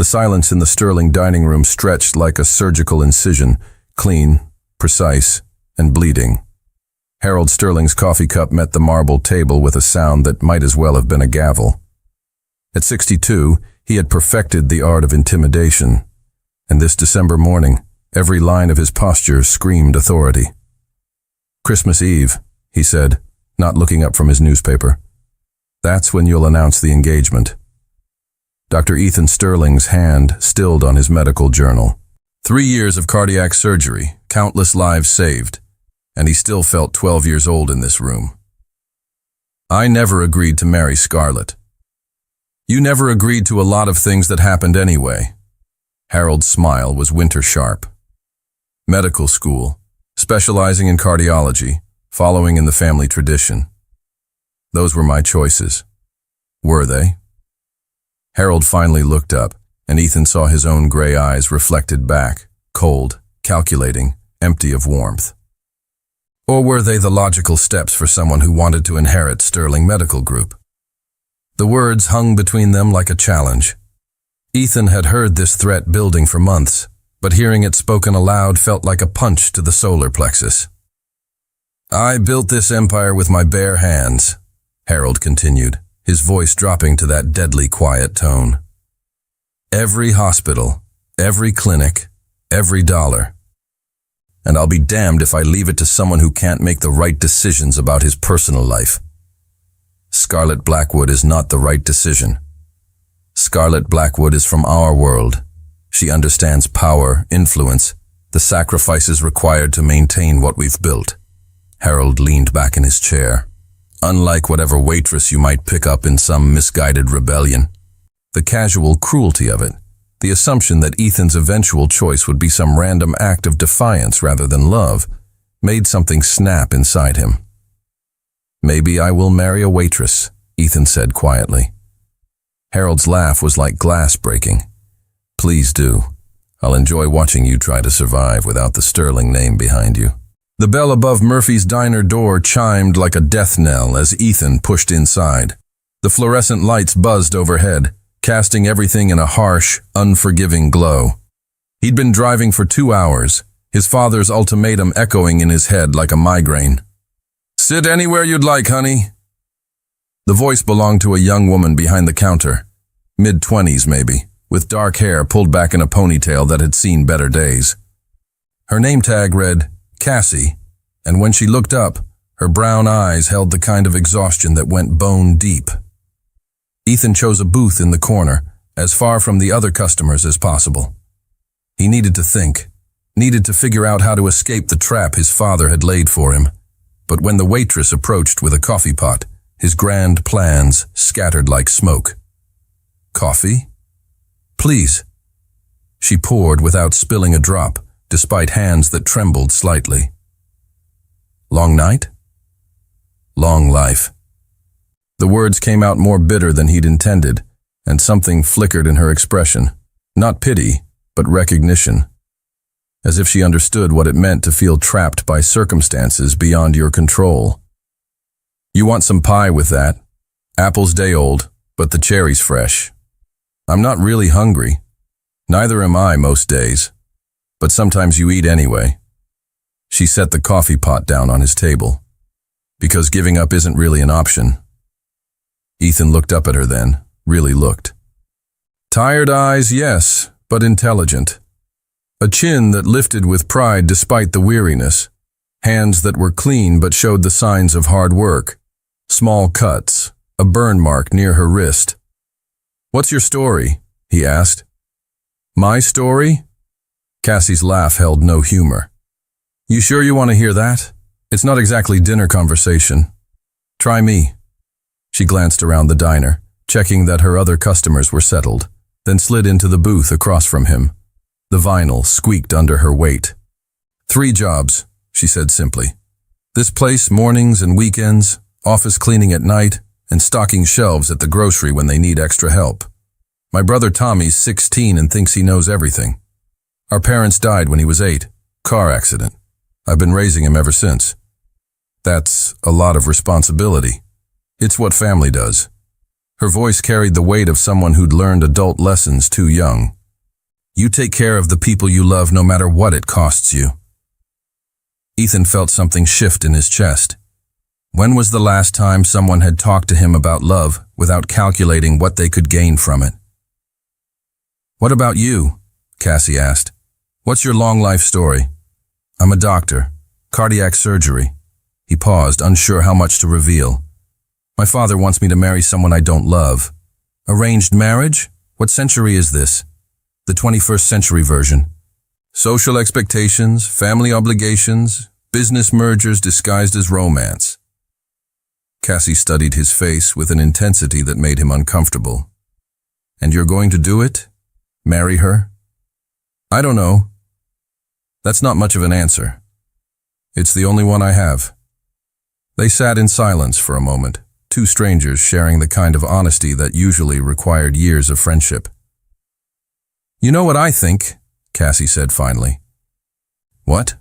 The silence in the Sterling dining room stretched like a surgical incision, clean, precise, and bleeding. Harold Sterling's coffee cup met the marble table with a sound that might as well have been a gavel. At 62, he had perfected the art of intimidation, and this December morning, every line of his posture screamed authority. "Christmas Eve," he said, not looking up from his newspaper. "That's when you'll announce the engagement." Dr. Ethan Sterling's hand stilled on his medical journal. 3 years of cardiac surgery, countless lives saved, and he still felt 12 years old in this room. "I never agreed to marry Scarlett." "You never agreed to a lot of things that happened anyway." Harold's smile was winter sharp. "Medical school, specializing in cardiology, following in the family tradition. Those were my choices." "Were they?" Harold finally looked up, and Ethan saw his own gray eyes reflected back, cold, calculating, empty of warmth. "Or were they the logical steps for someone who wanted to inherit Sterling Medical Group?" The words hung between them like a challenge. Ethan had heard this threat building for months, but hearing it spoken aloud felt like a punch to the solar plexus. "I built this empire with my bare hands," Harold continued, his voice dropping to that deadly quiet tone. "Every hospital, every clinic, every dollar. And I'll be damned if I leave it to someone who can't make the right decisions about his personal life. Scarlett Blackwood is not the right decision. Scarlett Blackwood is from our world. She understands power, influence, the sacrifices required to maintain what we've built." Harold leaned back in his chair. "Unlike whatever waitress you might pick up in some misguided rebellion. The casual cruelty of it, the assumption that Ethan's eventual choice would be some random act of defiance rather than love, made something snap inside him. "Maybe I will marry a waitress," Ethan said quietly. Harold's laugh was like glass breaking. "Please do. I'll enjoy watching you try to survive without the Sterling name behind you." The bell above Murphy's diner door chimed like a death knell as Ethan pushed inside. The fluorescent lights buzzed overhead, casting everything in a harsh, unforgiving glow. He'd been driving for 2 hours, his father's ultimatum echoing in his head like a migraine. "Sit anywhere you'd like, honey." The voice belonged to a young woman behind the counter, mid-20s maybe, with dark hair pulled back in a ponytail that had seen better days. Her name tag read Cassie, and when she looked up, her brown eyes held the kind of exhaustion that went bone deep. Ethan chose a booth in the corner, as far from the other customers as possible. He needed to think, needed to figure out how to escape the trap his father had laid for him. But when the waitress approached with a coffee pot, his grand plans scattered like smoke. "Coffee? Please." She poured without spilling a drop, despite hands that trembled slightly. "Long night?" "Long life." The words came out more bitter than he'd intended, and something flickered in her expression. Not pity, but recognition. As if she understood what it meant to feel trapped by circumstances beyond your control. "You want some pie with that? Apple's day old, but the cherry's fresh." "I'm not really hungry. Neither am I most days. But sometimes you eat anyway." She set the coffee pot down on his table. "Because giving up isn't really an option." Ethan looked up at her then, really looked. Tired eyes, yes, but intelligent. A chin that lifted with pride despite the weariness. Hands that were clean but showed the signs of hard work. Small cuts, a burn mark near her wrist. "What's your story?" he asked. "My story?" Cassie's laugh held no humor. "You sure you want to hear that? It's not exactly dinner conversation. Try me." She glanced around the diner, checking that her other customers were settled, then slid into the booth across from him. The vinyl squeaked under her weight. "3 jobs," she said simply. "This place mornings and weekends, office cleaning at night, and stocking shelves at the grocery when they need extra help. My brother Tommy's 16 and thinks he knows everything. Our parents died when he was 8, car accident. I've been raising him ever since. That's a lot of responsibility. It's what family does. Her voice carried the weight of someone who'd learned adult lessons too young. You take care of the people you love no matter what it costs you. Ethan felt something shift in his chest. When was the last time someone had talked to him about love without calculating what they could gain from it? What about you? Cassie asked. What's your long life story? I'm a doctor. Cardiac surgery. He paused, unsure how much to reveal. My father wants me to marry someone I don't love. Arranged marriage? What century is this? The 21st century version. Social expectations, family obligations, business mergers disguised as romance. Cassie studied his face with an intensity that made him uncomfortable. And you're going to do it? Marry her? I don't know. That's not much of an answer. It's the only one I have. They sat in silence for a moment, two strangers sharing the kind of honesty that usually required years of friendship. You know what I think, Cassie said finally. What?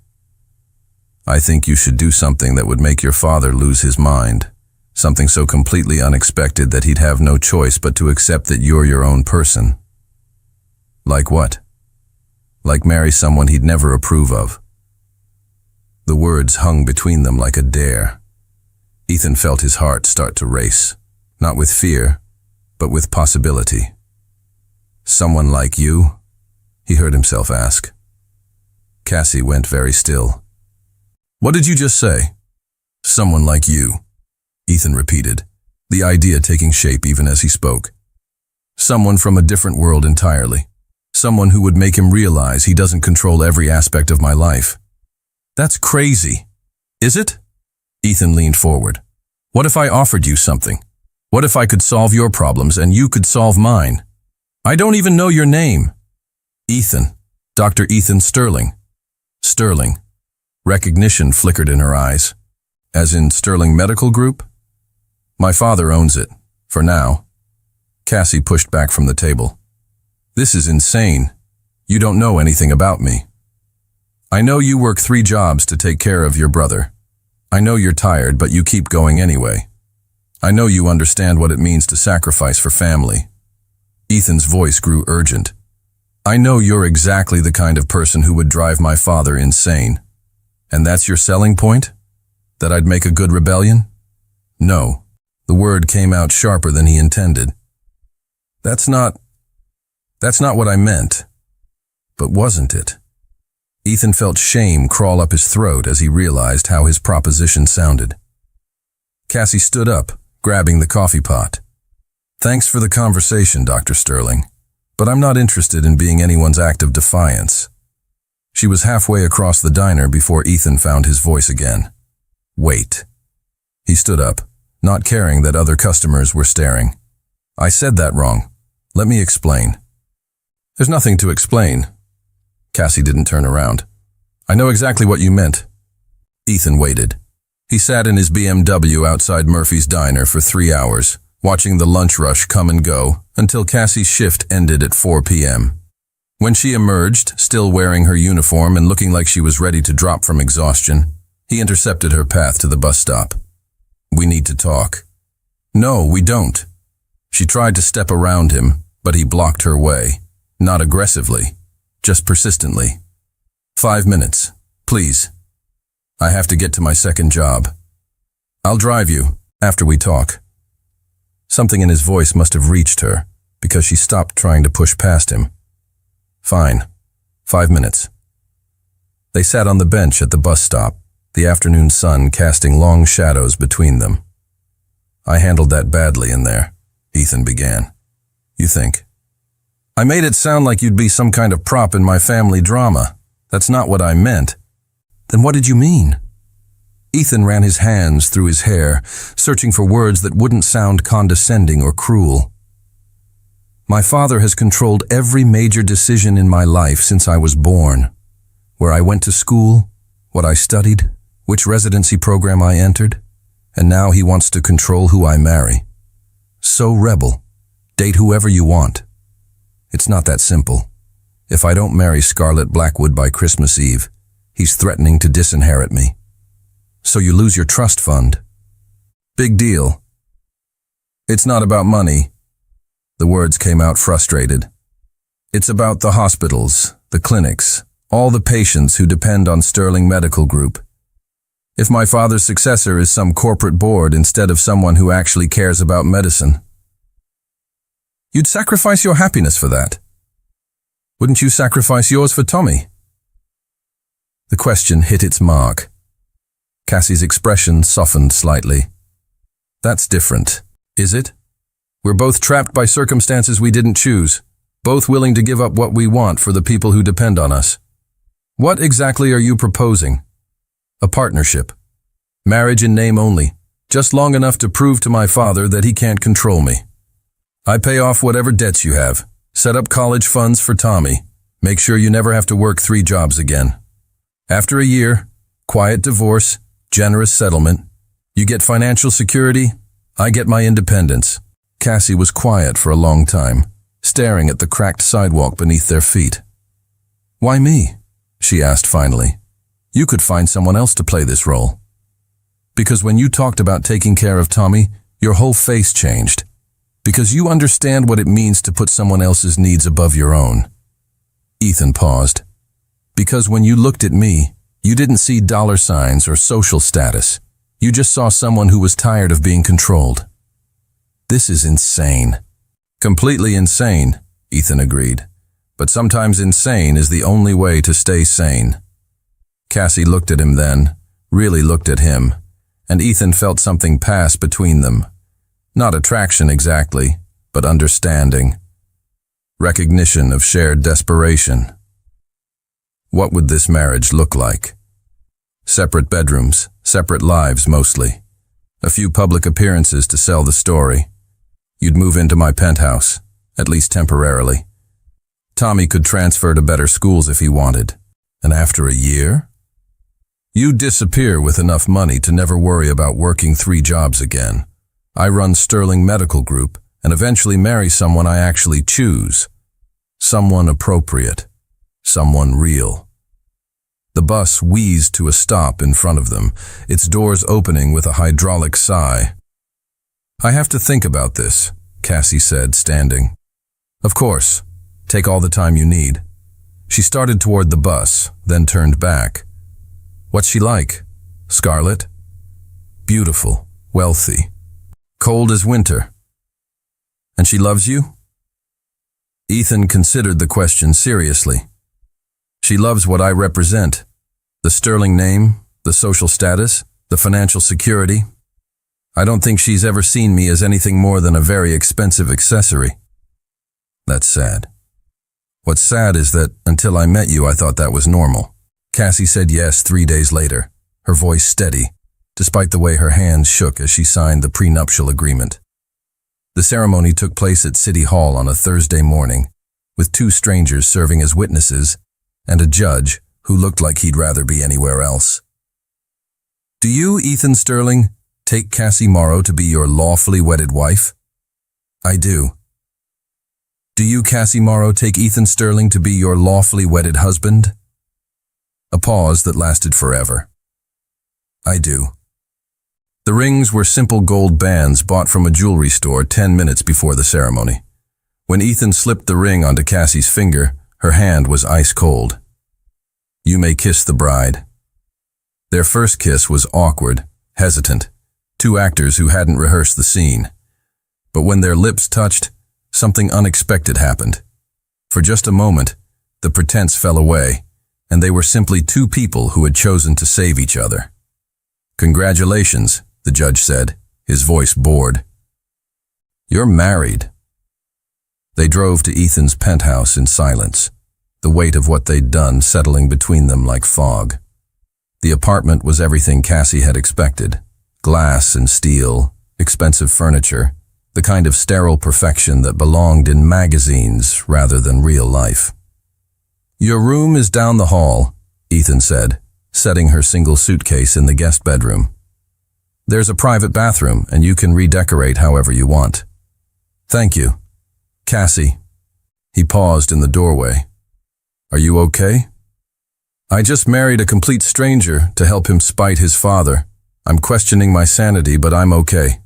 I think you should do something that would make your father lose his mind. Something so completely unexpected that he'd have no choice but to accept that you're your own person. Like what? Like marry someone he'd never approve of. The words hung between them like a dare. Ethan felt his heart start to race, not with fear, but with possibility. Someone like you? He heard himself ask. Cassie went very still. What did you just say? Someone like you, Ethan repeated, the idea taking shape even as he spoke. Someone from a different world entirely. Someone who would make him realize he doesn't control every aspect of my life. That's crazy. Is it? Ethan leaned forward. What if I offered you something? What if I could solve your problems and you could solve mine? I don't even know your name. Ethan. Dr. Ethan Sterling. Sterling. Recognition flickered in her eyes. As in Sterling Medical Group? My father owns it, for now. Cassie pushed back from the table. This is insane. You don't know anything about me. I know you work 3 jobs to take care of your brother. I know you're tired, but you keep going anyway. I know you understand what it means to sacrifice for family. Ethan's voice grew urgent. I know you're exactly the kind of person who would drive my father insane. And that's your selling point? That I'd make a good rebellion? No. The word came out sharper than he intended. That's not what I meant. But wasn't it? Ethan felt shame crawl up his throat as he realized how his proposition sounded. Cassie stood up, grabbing the coffee pot. Thanks for the conversation, Dr. Sterling, but I'm not interested in being anyone's act of defiance. She was halfway across the diner before Ethan found his voice again. Wait. He stood up, not caring that other customers were staring. I said that wrong. Let me explain. There's nothing to explain. Cassie didn't turn around. I know exactly what you meant. Ethan waited. He sat in his BMW outside Murphy's Diner for 3 hours, watching the lunch rush come and go until Cassie's shift ended at 4 p.m. When she emerged, still wearing her uniform and looking like she was ready to drop from exhaustion, he intercepted her path to the bus stop. We need to talk. No, we don't. She tried to step around him, but he blocked her way, not aggressively, just persistently. 5 minutes, please. I have to get to my second job. I'll drive you, after we talk. Something in his voice must have reached her, because she stopped trying to push past him. Fine. 5 minutes. They sat on the bench at the bus stop, the afternoon sun casting long shadows between them. I handled that badly in there, Ethan began. You think? I made it sound like you'd be some kind of prop in my family drama. That's not what I meant. Then what did you mean? Ethan ran his hands through his hair, searching for words that wouldn't sound condescending or cruel. My father has controlled every major decision in my life since I was born. Where I went to school, what I studied, which residency program I entered, and now he wants to control who I marry. So rebel. Date whoever you want. It's not that simple. If I don't marry Scarlett Blackwood by Christmas Eve, he's threatening to disinherit me. So you lose your trust fund. Big deal. It's not about money. The words came out frustrated. It's about the hospitals, the clinics, all the patients who depend on Sterling Medical Group. If my father's successor is some corporate board instead of someone who actually cares about medicine, you'd sacrifice your happiness for that. Wouldn't you sacrifice yours for Tommy? The question hit its mark. Cassie's expression softened slightly. That's different, is it? We're both trapped by circumstances we didn't choose, both willing to give up what we want for the people who depend on us. What exactly are you proposing? A partnership. Marriage in name only, just long enough to prove to my father that he can't control me. I pay off whatever debts you have, set up college funds for Tommy, make sure you never have to work 3 jobs again. After a year, quiet divorce, generous settlement, you get financial security, I get my independence. Cassie was quiet for a long time, staring at the cracked sidewalk beneath their feet. Why me? She asked finally. You could find someone else to play this role. Because when you talked about taking care of Tommy, your whole face changed. Because you understand what it means to put someone else's needs above your own. Ethan paused. Because when you looked at me, you didn't see dollar signs or social status. You just saw someone who was tired of being controlled. This is insane. Completely insane, Ethan agreed. But sometimes insane is the only way to stay sane. Cassie looked at him then, really looked at him, and Ethan felt something pass between them. Not attraction exactly, but understanding. Recognition of shared desperation. What would this marriage look like? Separate bedrooms, separate lives mostly. A few public appearances to sell the story. You'd move into my penthouse, at least temporarily. Tommy could transfer to better schools if he wanted. And after a year? You'd disappear with enough money to never worry about working 3 jobs again. I run Sterling Medical Group and eventually marry someone I actually choose. Someone appropriate. Someone real. The bus wheezed to a stop in front of them, its doors opening with a hydraulic sigh. I have to think about this, Cassie said, standing. Of course. Take all the time you need. She started toward the bus, then turned back. What's she like? Scarlet? Beautiful, wealthy. Cold as winter. And she loves you? Ethan considered the question seriously. She loves what I represent. The Sterling name, the social status, the financial security. I don't think she's ever seen me as anything more than a very expensive accessory. That's sad. What's sad is that until I met you, I thought that was normal. Cassie said yes 3 days later, her voice steady, despite the way her hands shook as she signed the prenuptial agreement. The ceremony took place at City Hall on a Thursday morning, with 2 strangers serving as witnesses and a judge who looked like he'd rather be anywhere else. Do you, Ethan Sterling, take Cassie Morrow to be your lawfully wedded wife? I do. Do you, Cassie Morrow, take Ethan Sterling to be your lawfully wedded husband? A pause that lasted forever. I do. The rings were simple gold bands bought from a jewelry store 10 minutes before the ceremony. When Ethan slipped the ring onto Cassie's finger, her hand was ice cold. You may kiss the bride. Their first kiss was awkward, hesitant, 2 actors who hadn't rehearsed the scene. But when their lips touched, something unexpected happened. For just a moment, the pretense fell away, and they were simply 2 people who had chosen to save each other. Congratulations, the judge said, his voice bored. You're married. They drove to Ethan's penthouse in silence, the weight of what they'd done settling between them like fog. The apartment was everything Cassie had expected. Glass and steel, expensive furniture, the kind of sterile perfection that belonged in magazines rather than real life. Your room is down the hall, Ethan said, setting her single suitcase in the guest bedroom. There's a private bathroom, and you can redecorate however you want. Thank you. Cassie. He paused in the doorway. Are you okay? I just married a complete stranger to help him spite his father. I'm questioning my sanity, but I'm okay.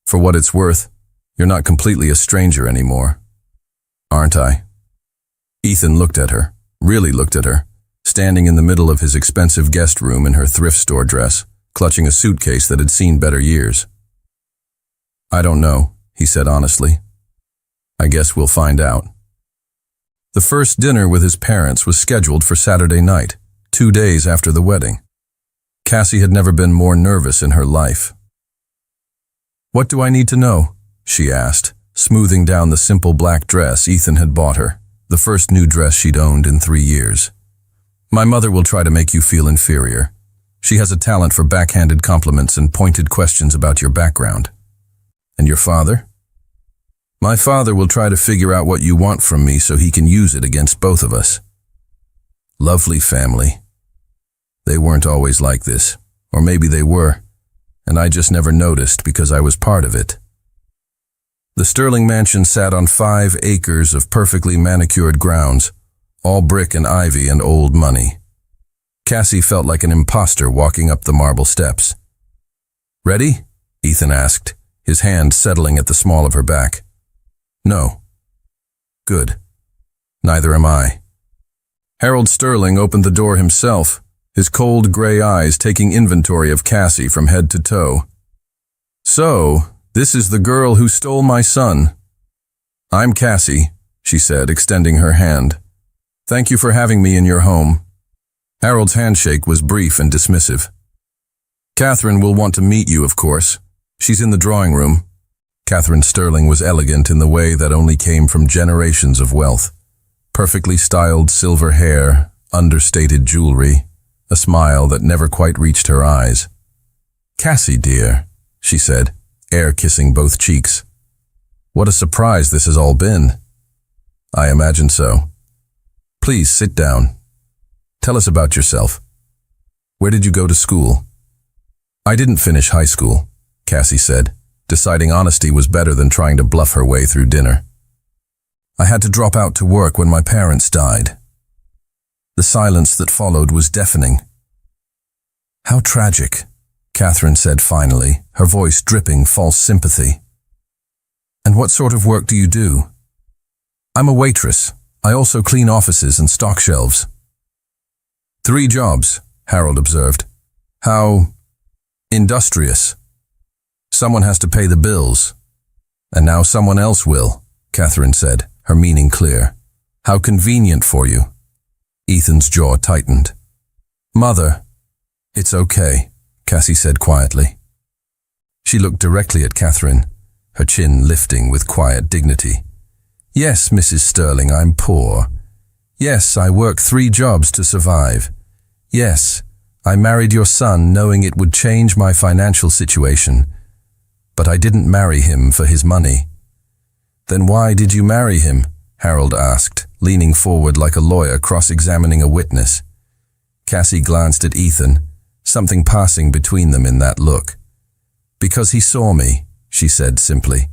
For what it's worth, you're not completely a stranger anymore. Aren't I? Ethan looked at her, really looked at her, standing in the middle of his expensive guest room in her thrift store dress, clutching a suitcase that had seen better years. I don't know, he said honestly. I guess we'll find out. The first dinner with his parents was scheduled for Saturday night, 2 days after the wedding. Cassie had never been more nervous in her life. What do I need to know? She asked, smoothing down the simple black dress Ethan had bought her, the first new dress she'd owned in 3 years. My mother will try to make you feel inferior. She has a talent for backhanded compliments and pointed questions about your background. And your father? My father will try to figure out what you want from me so he can use it against both of us. Lovely family. They weren't always like this, or maybe they were, and I just never noticed because I was part of it. The Sterling mansion sat on 5 acres of perfectly manicured grounds, all brick and ivy and old money. Cassie felt like an imposter walking up the marble steps. Ready? Ethan asked, his hand settling at the small of her back. No. Good. Neither am I. Harold Sterling opened the door himself, his cold gray eyes taking inventory of Cassie from head to toe. So, this is the girl who stole my son. I'm Cassie, she said, extending her hand. Thank you for having me in your home. Harold's handshake was brief and dismissive. Catherine will want to meet you, of course. She's in the drawing room. Catherine Sterling was elegant in the way that only came from generations of wealth. Perfectly styled silver hair, understated jewelry, a smile that never quite reached her eyes. Cassie, dear, she said, air-kissing both cheeks. What a surprise this has all been. I imagine so. Please sit down. Tell us about yourself. Where did you go to school? I didn't finish high school, Cassie said, deciding honesty was better than trying to bluff her way through dinner. I had to drop out to work when my parents died. The silence that followed was deafening. How tragic, Catherine said finally, her voice dripping false sympathy. And what sort of work do you do? I'm a waitress. I also clean offices and stock shelves. 3 jobs, Harold observed. How industrious. Someone has to pay the bills. And now someone else will, Catherine said, her meaning clear. How convenient for you. Ethan's jaw tightened. Mother. It's okay, Cassie said quietly. She looked directly at Catherine, her chin lifting with quiet dignity. Yes, Mrs. Sterling, I'm poor. Yes, I work 3 jobs to survive. Yes, I married your son knowing it would change my financial situation. But I didn't marry him for his money. Then why did you marry him? Harold asked, leaning forward like a lawyer cross-examining a witness. Cassie glanced at Ethan, something passing between them in that look. Because he saw me, she said simply.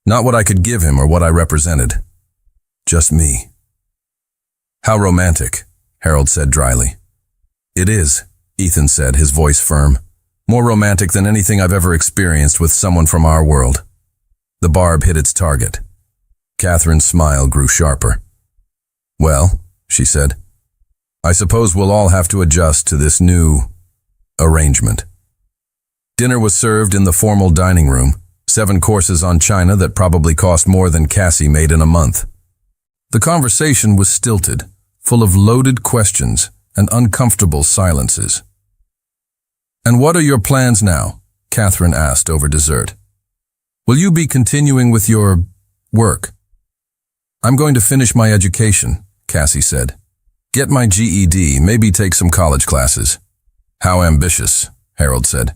Not what I could give him or what I represented. Just me. How romantic, Harold said dryly. It is, Ethan said, his voice firm. More romantic than anything I've ever experienced with someone from our world. The barb hit its target. Catherine's smile grew sharper. Well, she said, I suppose we'll all have to adjust to this new arrangement. Dinner was served in the formal dining room, 7 courses on china that probably cost more than Cassie made in a month. The conversation was stilted, full of loaded questions and uncomfortable silences. And what are your plans now? Catherine asked over dessert. Will you be continuing with your work? I'm going to finish my education, Cassie said. Get my GED, maybe take some college classes. How ambitious, Harold said.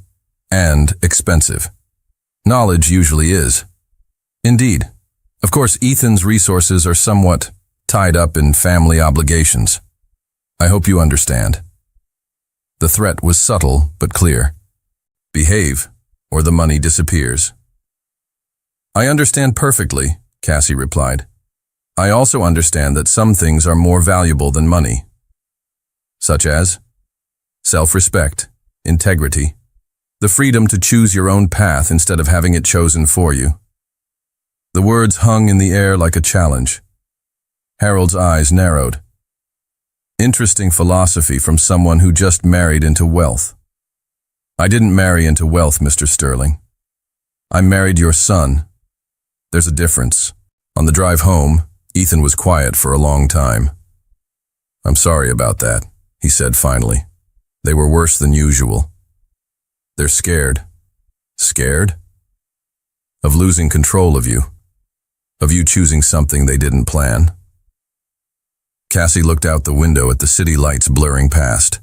And expensive. Knowledge usually is. Indeed. Of course, Ethan's resources are somewhat tied up in family obligations. I hope you understand. The threat was subtle but clear. Behave, or the money disappears. I understand perfectly, Cassie replied. I also understand that some things are more valuable than money. Such as self-respect, integrity, The freedom to choose your own path instead of having it chosen for you. The words hung in the air like a challenge. Harold's eyes narrowed. Interesting philosophy from someone who just married into wealth. I didn't marry into wealth, Mr. Sterling. I married your son. There's a difference. On the drive home, Ethan was quiet for a long time. I'm sorry about that, he said finally. They were worse than usual. They're scared. Scared? Of losing control of you. Of you choosing something they didn't plan. Cassie looked out the window at the city lights blurring past.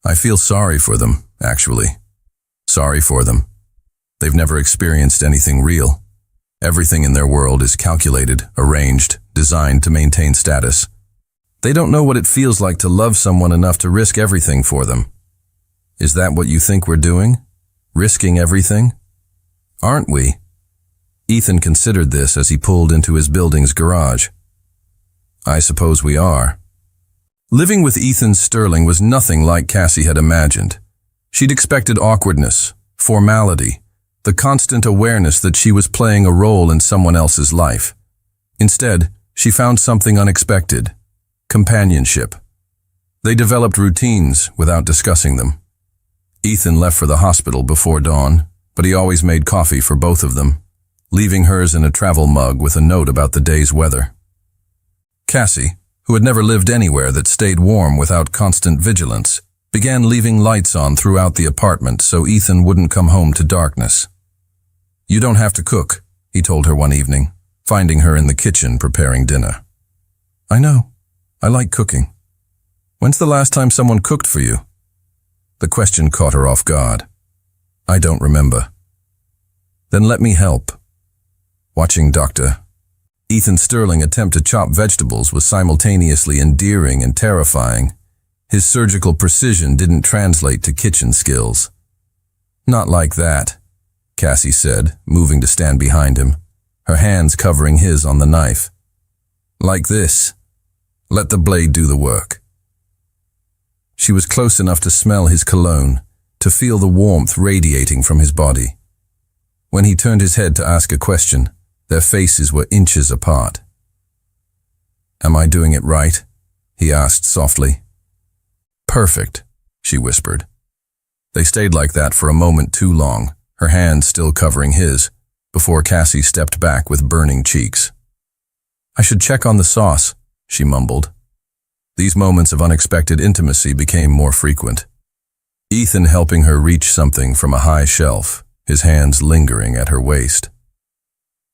I feel sorry for them, actually. Sorry for them. They've never experienced anything real. Everything in their world is calculated, arranged, designed to maintain status. They don't know what it feels like to love someone enough to risk everything for them. Is that what you think we're doing? Risking everything? Aren't we? Ethan considered this as he pulled into his building's garage. I suppose we are. Living with Ethan Sterling was nothing like Cassie had imagined. She'd expected awkwardness, formality, the constant awareness that she was playing a role in someone else's life. Instead, she found something unexpected: companionship. They developed routines without discussing them. Ethan left for the hospital before dawn, but he always made coffee for both of them, leaving hers in a travel mug with a note about the day's weather. Cassie, who had never lived anywhere that stayed warm without constant vigilance, began leaving lights on throughout the apartment so Ethan wouldn't come home to darkness. You don't have to cook, he told her one evening, finding her in the kitchen preparing dinner. I know. I like cooking. When's the last time someone cooked for you? The question caught her off guard. I don't remember. Then let me help. Watching Dr. Ethan Sterling attempt to chop vegetables was simultaneously endearing and terrifying. His surgical precision didn't translate to kitchen skills. Not like that, Cassie said, moving to stand behind him, her hands covering his on the knife. Like this. Let the blade do the work. She was close enough to smell his cologne, to feel the warmth radiating from his body. When he turned his head to ask a question, their faces were inches apart. Am I doing it right? He asked softly. Perfect, she whispered. They stayed like that for a moment too long, her hand still covering his, before Cassie stepped back with burning cheeks. I should check on the sauce, she mumbled. These moments of unexpected intimacy became more frequent. Ethan helping her reach something from a high shelf, his hands lingering at her waist.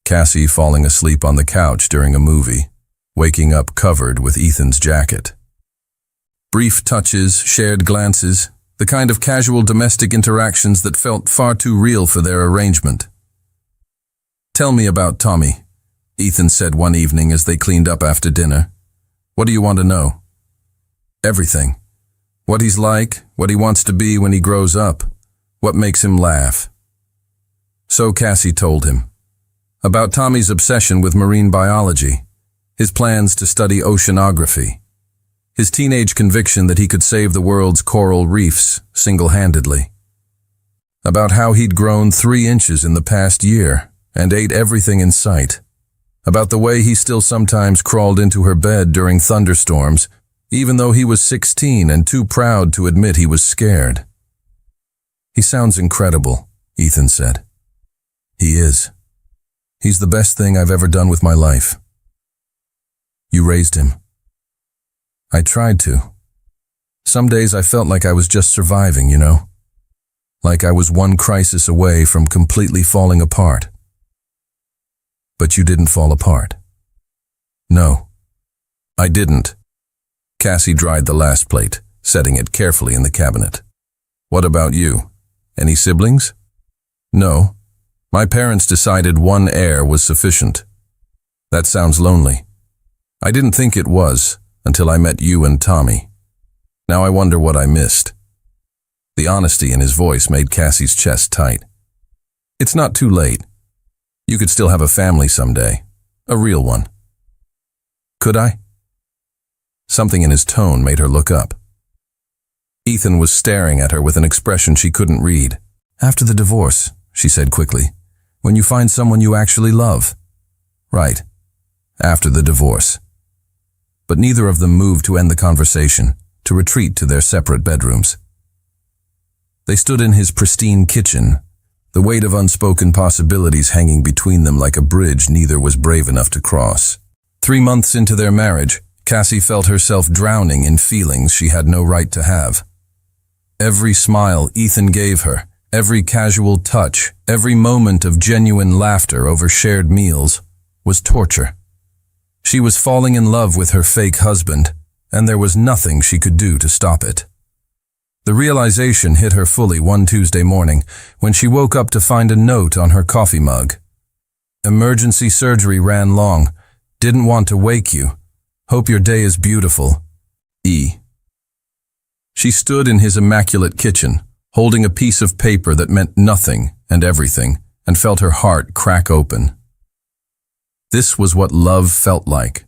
Cassie falling asleep on the couch during a movie, waking up covered with Ethan's jacket. Brief touches, shared glances, the kind of casual domestic interactions that felt far too real for their arrangement. Tell me about Tommy, Ethan said one evening as they cleaned up after dinner. What do you want to know? Everything. What he's like, what he wants to be when he grows up, what makes him laugh. So Cassie told him. About Tommy's obsession with marine biology, his plans to study oceanography, his teenage conviction that he could save the world's coral reefs single-handedly. About how he'd grown 3 inches in the past year and ate everything in sight. About the way he still sometimes crawled into her bed during thunderstorms, even though he was 16 and too proud to admit he was scared. He sounds incredible, Ethan said. He is. He's the best thing I've ever done with my life. You raised him. I tried to. Some days I felt like I was just surviving, you know? Like I was one crisis away from completely falling apart. But you didn't fall apart. No, I didn't. Cassie dried the last plate, setting it carefully in the cabinet. What about you? Any siblings? No. My parents decided one heir was sufficient. That sounds lonely. I didn't think it was until I met you and Tommy. Now I wonder what I missed. The honesty in his voice made Cassie's chest tight. It's not too late. You could still have a family someday. A real one. Could I? Something in his tone made her look up. Ethan was staring at her with an expression she couldn't read, After the divorce, she said quickly. When you find someone you actually love. Right. After the divorce. But neither of them moved to end the conversation, to retreat to their separate bedrooms. They stood in his pristine kitchen, the weight of unspoken possibilities hanging between them like a bridge neither was brave enough to cross. 3 months into their marriage, Cassie felt herself drowning in feelings she had no right to have. Every smile Ethan gave her, every casual touch, every moment of genuine laughter over shared meals was torture. She was falling in love with her fake husband, and there was nothing she could do to stop it. The realization hit her fully one Tuesday morning when she woke up to find a note on her coffee mug. Emergency surgery ran long. Didn't want to wake you. Hope your day is beautiful. E. She stood in his immaculate kitchen, holding a piece of paper that meant nothing and everything, and felt her heart crack open. This was what love felt like.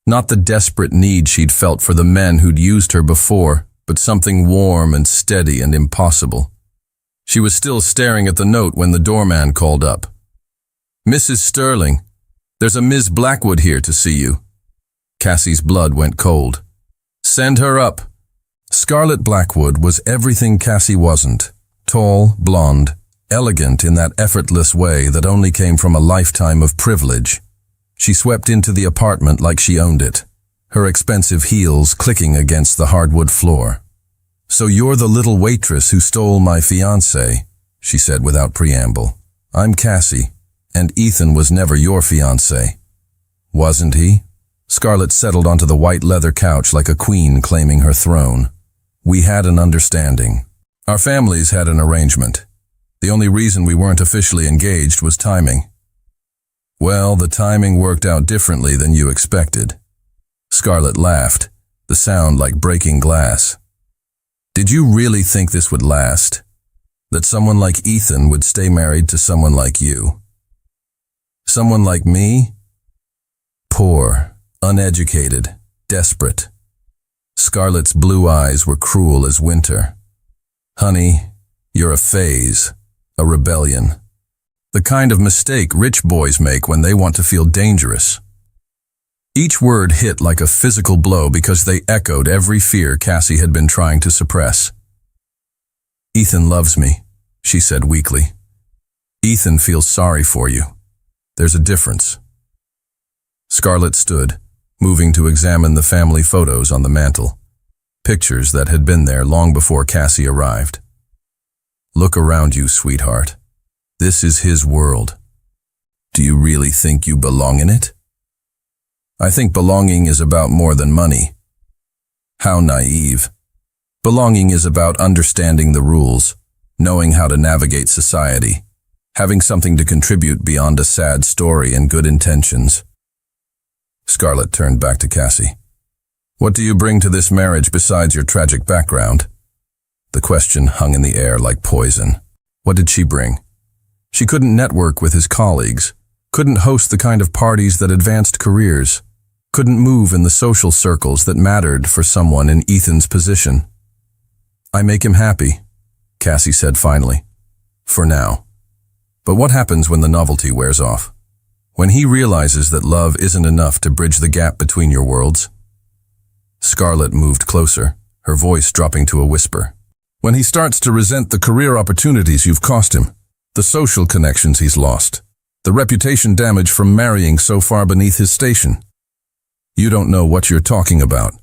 Not the desperate need she'd felt for the men who'd used her before, but something warm and steady and impossible. She was still staring at the note when the doorman called up. "Mrs. Sterling, there's a Ms. Blackwood here to see you." Cassie's blood went cold. "Send her up." Scarlett Blackwood was everything Cassie wasn't. Tall, blonde, elegant in that effortless way that only came from a lifetime of privilege. She swept into the apartment like she owned it, her expensive heels clicking against the hardwood floor. "So you're the little waitress who stole my fiancé," she said without preamble. "I'm Cassie, and Ethan was never your fiancé." "Wasn't he?" Scarlett settled onto the white leather couch like a queen claiming her throne. "We had an understanding. Our families had an arrangement. The only reason we weren't officially engaged was timing." "Well, the timing worked out differently than you expected." Scarlett laughed, the sound like breaking glass. "Did you really think this would last? That someone like Ethan would stay married to someone like you? Someone like me? Poor, uneducated, desperate." Scarlett's blue eyes were cruel as winter. "Honey, you're a phase, a rebellion. The kind of mistake rich boys make when they want to feel dangerous." Each word hit like a physical blow because they echoed every fear Cassie had been trying to suppress. "Ethan loves me," she said weakly. "Ethan feels sorry for you. There's a difference." Scarlett stood, moving to examine the family photos on the mantel, pictures that had been there long before Cassie arrived. "Look around you, sweetheart. This is his world. Do you really think you belong in it?" "I think belonging is about more than money." How naive. Belonging is about understanding the rules, knowing how to navigate society, having something to contribute beyond a sad story and good intentions. Scarlett turned back to Cassie. "What do you bring to this marriage besides your tragic background?" The question hung in the air like poison. What did she bring? She couldn't network with his colleagues, couldn't host the kind of parties that advanced careers, couldn't move in the social circles that mattered for someone in Ethan's position. "I make him happy," Cassie said finally. "For now. But what happens when the novelty wears off? When he realizes that love isn't enough to bridge the gap between your worlds?" Scarlett moved closer, her voice dropping to a whisper. "When he starts to resent the career opportunities you've cost him, the social connections he's lost, the reputation damage from marrying so far beneath his station. You don't know what you're talking about."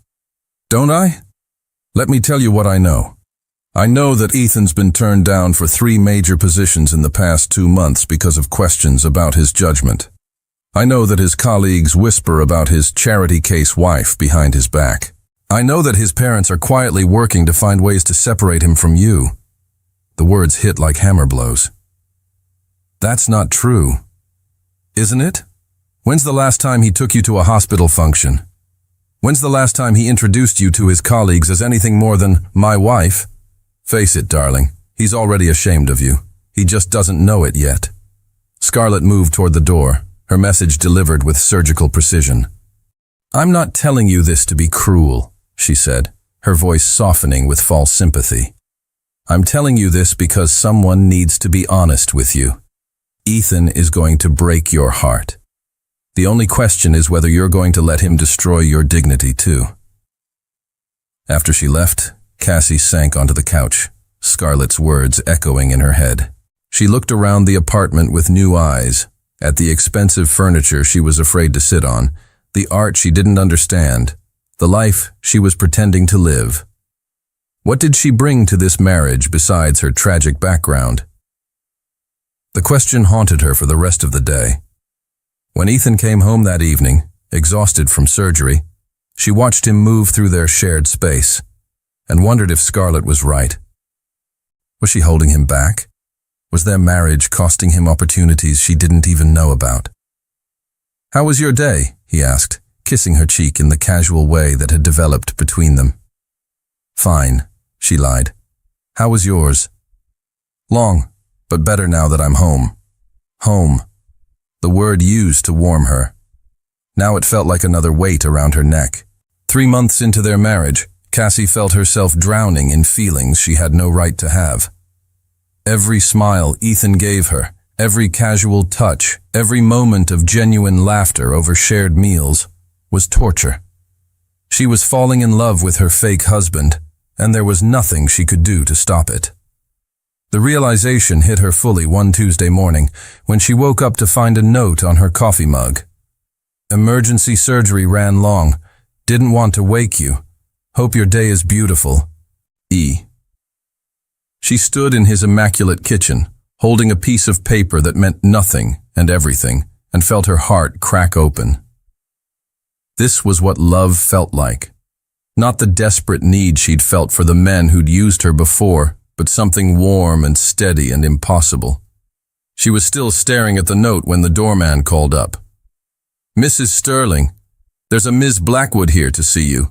"Don't I? Let me tell you what I know. I know that Ethan's been turned down for 3 major positions in the past 2 months because of questions about his judgment. I know that his colleagues whisper about his charity case wife behind his back. I know that his parents are quietly working to find ways to separate him from you." The words hit like hammer blows. "That's not true. Isn't it? When's the last time he took you to a hospital function? When's the last time he introduced you to his colleagues as anything more than my wife? Face it, darling, he's already ashamed of you. He just doesn't know it yet." Scarlett moved toward the door, her message delivered with surgical precision. "I'm not telling you this to be cruel," she said, her voice softening with false sympathy. I'm telling you this because someone needs to be honest with you. Ethan is going to break your heart. The only question is whether you're going to let him destroy your dignity too. After she left, Cassie sank onto the couch, Scarlett's words echoing in her head. She looked around the apartment with new eyes, at the expensive furniture she was afraid to sit on, the art she didn't understand, the life she was pretending to live. What did she bring to this marriage besides her tragic background? The question haunted her for the rest of the day. When Ethan came home that evening, exhausted from surgery, she watched him move through their shared space and wondered if Scarlett was right. Was she holding him back? Was their marriage costing him opportunities she didn't even know about? "How was your day?" he asked, kissing her cheek in the casual way that had developed between them. "Fine," she lied. "How was yours?" "Long, but better now that I'm home." Home. The word used to warm her. Now it felt like another weight around her neck. 3 months into their marriage, Cassie felt herself drowning in feelings she had no right to have. Every smile Ethan gave her, every casual touch, every moment of genuine laughter over shared meals, was torture. She was falling in love with her fake husband, and there was nothing she could do to stop it. The realization hit her fully one Tuesday morning when she woke up to find a note on her coffee mug. "Emergency surgery ran long. Didn't want to wake you. Hope your day is beautiful. E." She stood in his immaculate kitchen, holding a piece of paper that meant nothing and everything, and felt her heart crack open. This was what love felt like. Not the desperate need she'd felt for the men who'd used her before, but something warm and steady and impossible. She was still staring at the note when the doorman called up. "Mrs. Sterling, there's a Ms. Blackwood here to see you."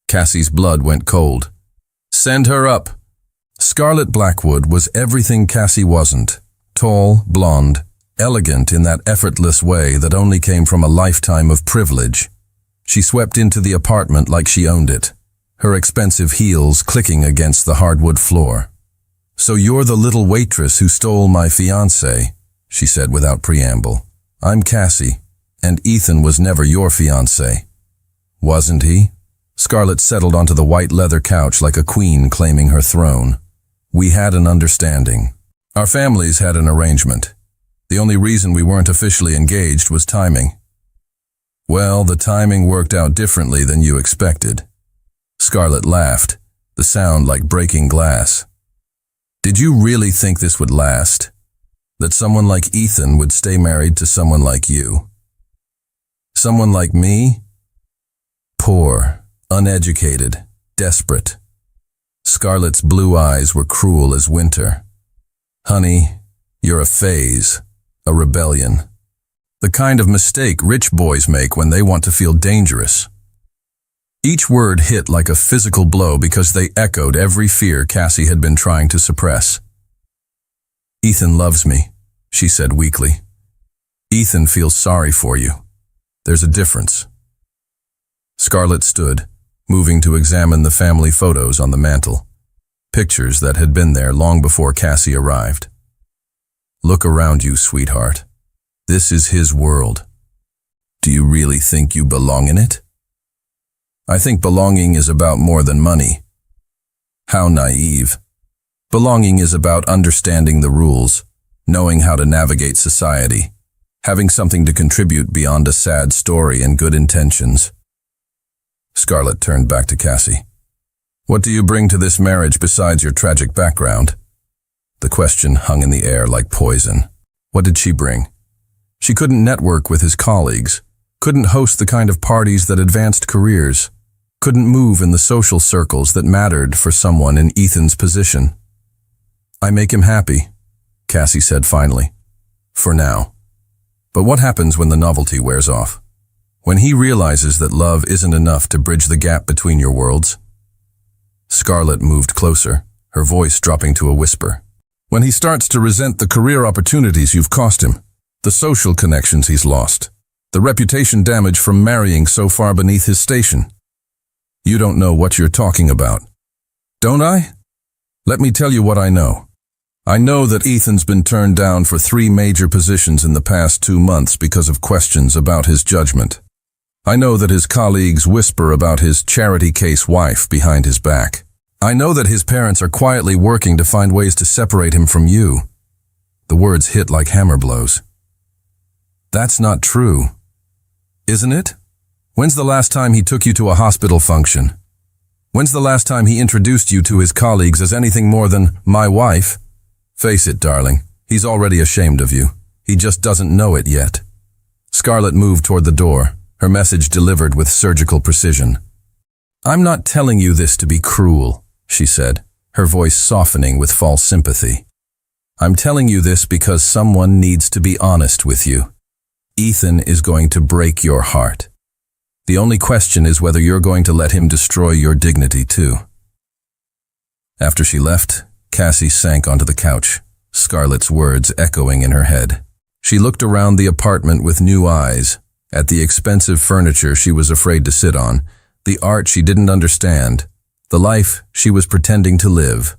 Cassie's blood went cold. "Send her up." Scarlett Blackwood was everything Cassie wasn't. Tall, blonde, elegant in that effortless way that only came from a lifetime of privilege. She swept into the apartment like she owned it, her expensive heels clicking against the hardwood floor. "So you're the little waitress who stole my fiancé," she said without preamble. "I'm Cassie, and Ethan was never your fiancé." "Wasn't he?" Scarlett settled onto the white leather couch like a queen claiming her throne. "We had an understanding. Our families had an arrangement. The only reason we weren't officially engaged was timing." "Well, the timing worked out differently than you expected." Scarlett laughed, the sound like breaking glass. "Did you really think this would last? That someone like Ethan would stay married to someone like you? Someone like me? Poor, uneducated, desperate." Scarlett's blue eyes were cruel as winter. "Honey, you're a phase, a rebellion. The kind of mistake rich boys make when they want to feel dangerous." Each word hit like a physical blow because they echoed every fear Cassie had been trying to suppress. "Ethan loves me," she said weakly. "Ethan feels sorry for you. There's a difference." Scarlett stood, moving to examine the family photos on the mantel, pictures that had been there long before Cassie arrived. "Look around you, sweetheart. This is his world. Do you really think you belong in it?" "I think belonging is about more than money." How naive. Belonging is about understanding the rules, knowing how to navigate society, having something to contribute beyond a sad story and good intentions. Scarlett turned back to Cassie. "What do you bring to this marriage besides your tragic background?" The question hung in the air like poison. What did she bring? She couldn't network with his colleagues, couldn't host the kind of parties that advanced careers, couldn't move in the social circles that mattered for someone in Ethan's position. "I make him happy," Cassie said finally. "For now. But what happens when the novelty wears off? When he realizes that love isn't enough to bridge the gap between your worlds?" Scarlett moved closer, her voice dropping to a whisper. "When he starts to resent the career opportunities you've cost him, the social connections he's lost, the reputation damage from marrying so far beneath his station. You don't know what you're talking about." "Don't I? Let me tell you what I know. I know that Ethan's been turned down for 3 major positions in the past 2 months because of questions about his judgment. I know that his colleagues whisper about his charity case wife behind his back. I know that his parents are quietly working to find ways to separate him from you. The words hit like hammer blows. That's not true, isn't it? When's the last time he took you to a hospital function? When's the last time he introduced you to his colleagues as anything more than my wife? Face it, darling, he's already ashamed of you. He just doesn't know it yet. Scarlett moved toward the door, her message delivered with surgical precision. I'm not telling you this to be cruel, she said, her voice softening with false sympathy. I'm telling you this because someone needs to be honest with you. Ethan is going to break your heart. The only question is whether you're going to let him destroy your dignity too. After she left, Cassie sank onto the couch, Scarlett's words echoing in her head. She looked around the apartment with new eyes, at the expensive furniture she was afraid to sit on, the art she didn't understand, the life she was pretending to live.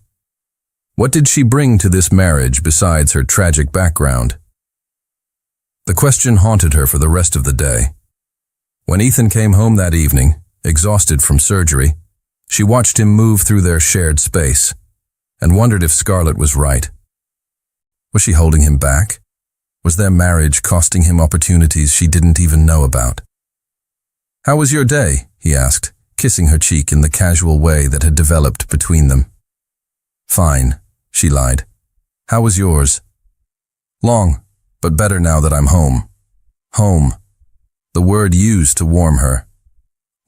What did she bring to this marriage besides her tragic background? The question haunted her for the rest of the day. When Ethan came home that evening, exhausted from surgery, she watched him move through their shared space and wondered if Scarlett was right. Was she holding him back? Was their marriage costing him opportunities she didn't even know about? How was your day? He asked, kissing her cheek in the casual way that had developed between them. Fine, she lied. How was yours? Long, but better now that I'm home. Home. The word used to warm her.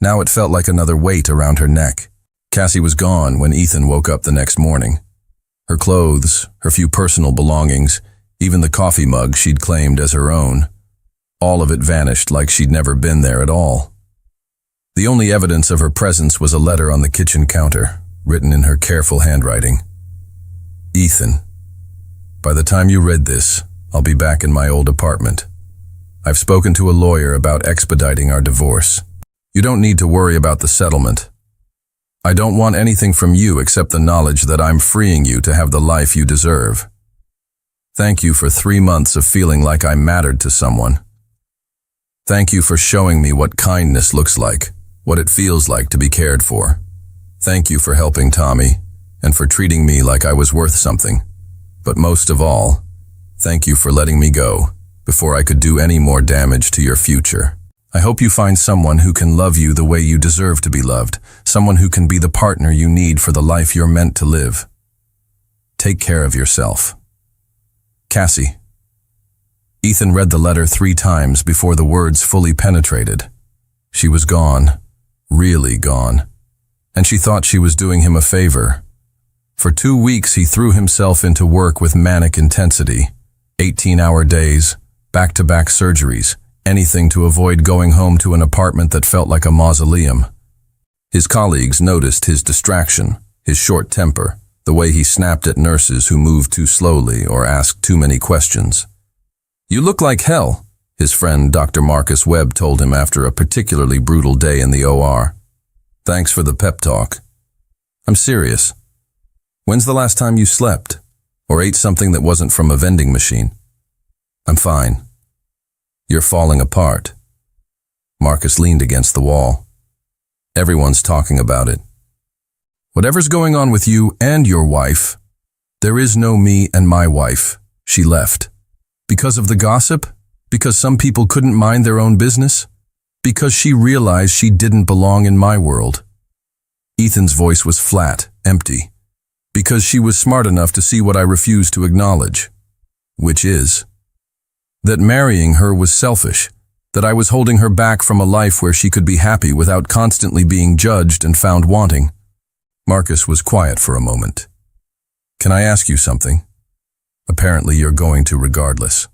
Now it felt like another weight around her neck. Cassie was gone when Ethan woke up the next morning. Her clothes, her few personal belongings, even the coffee mug she'd claimed as her own, all of it vanished like she'd never been there at all. The only evidence of her presence was a letter on the kitchen counter, written in her careful handwriting. Ethan, by the time you read this, I'll be back in my old apartment. I've spoken to a lawyer about expediting our divorce. You don't need to worry about the settlement. I don't want anything from you except the knowledge that I'm freeing you to have the life you deserve. Thank you for 3 months of feeling like I mattered to someone. Thank you for showing me what kindness looks like, what it feels like to be cared for. Thank you for helping Tommy, and for treating me like I was worth something. But most of all, thank you for letting me go, before I could do any more damage to your future. I hope you find someone who can love you the way you deserve to be loved, someone who can be the partner you need for the life you're meant to live. Take care of yourself. Cassie. Ethan read the letter 3 times before the words fully penetrated. She was gone, really gone, and she thought she was doing him a favor. For 2 weeks he threw himself into work with manic intensity, 18-hour days, back-to-back surgeries, anything to avoid going home to an apartment that felt like a mausoleum. His colleagues noticed his distraction, his short temper, the way he snapped at nurses who moved too slowly or asked too many questions. You look like hell, his friend Dr. Marcus Webb told him after a particularly brutal day in the OR. Thanks for the pep talk. I'm serious. When's the last time you slept? Or ate something that wasn't from a vending machine? I'm fine. You're falling apart. Marcus leaned against the wall. Everyone's talking about it. Whatever's going on with you and your wife, there is no me and my wife. She left. Because of the gossip? Because some people couldn't mind their own business? Because she realized she didn't belong in my world. Ethan's voice was flat, empty. Because she was smart enough to see what I refused to acknowledge. Which is that marrying her was selfish, that I was holding her back from a life where she could be happy without constantly being judged and found wanting. Marcus was quiet for a moment. Can I ask you something? Apparently you're going to regardless.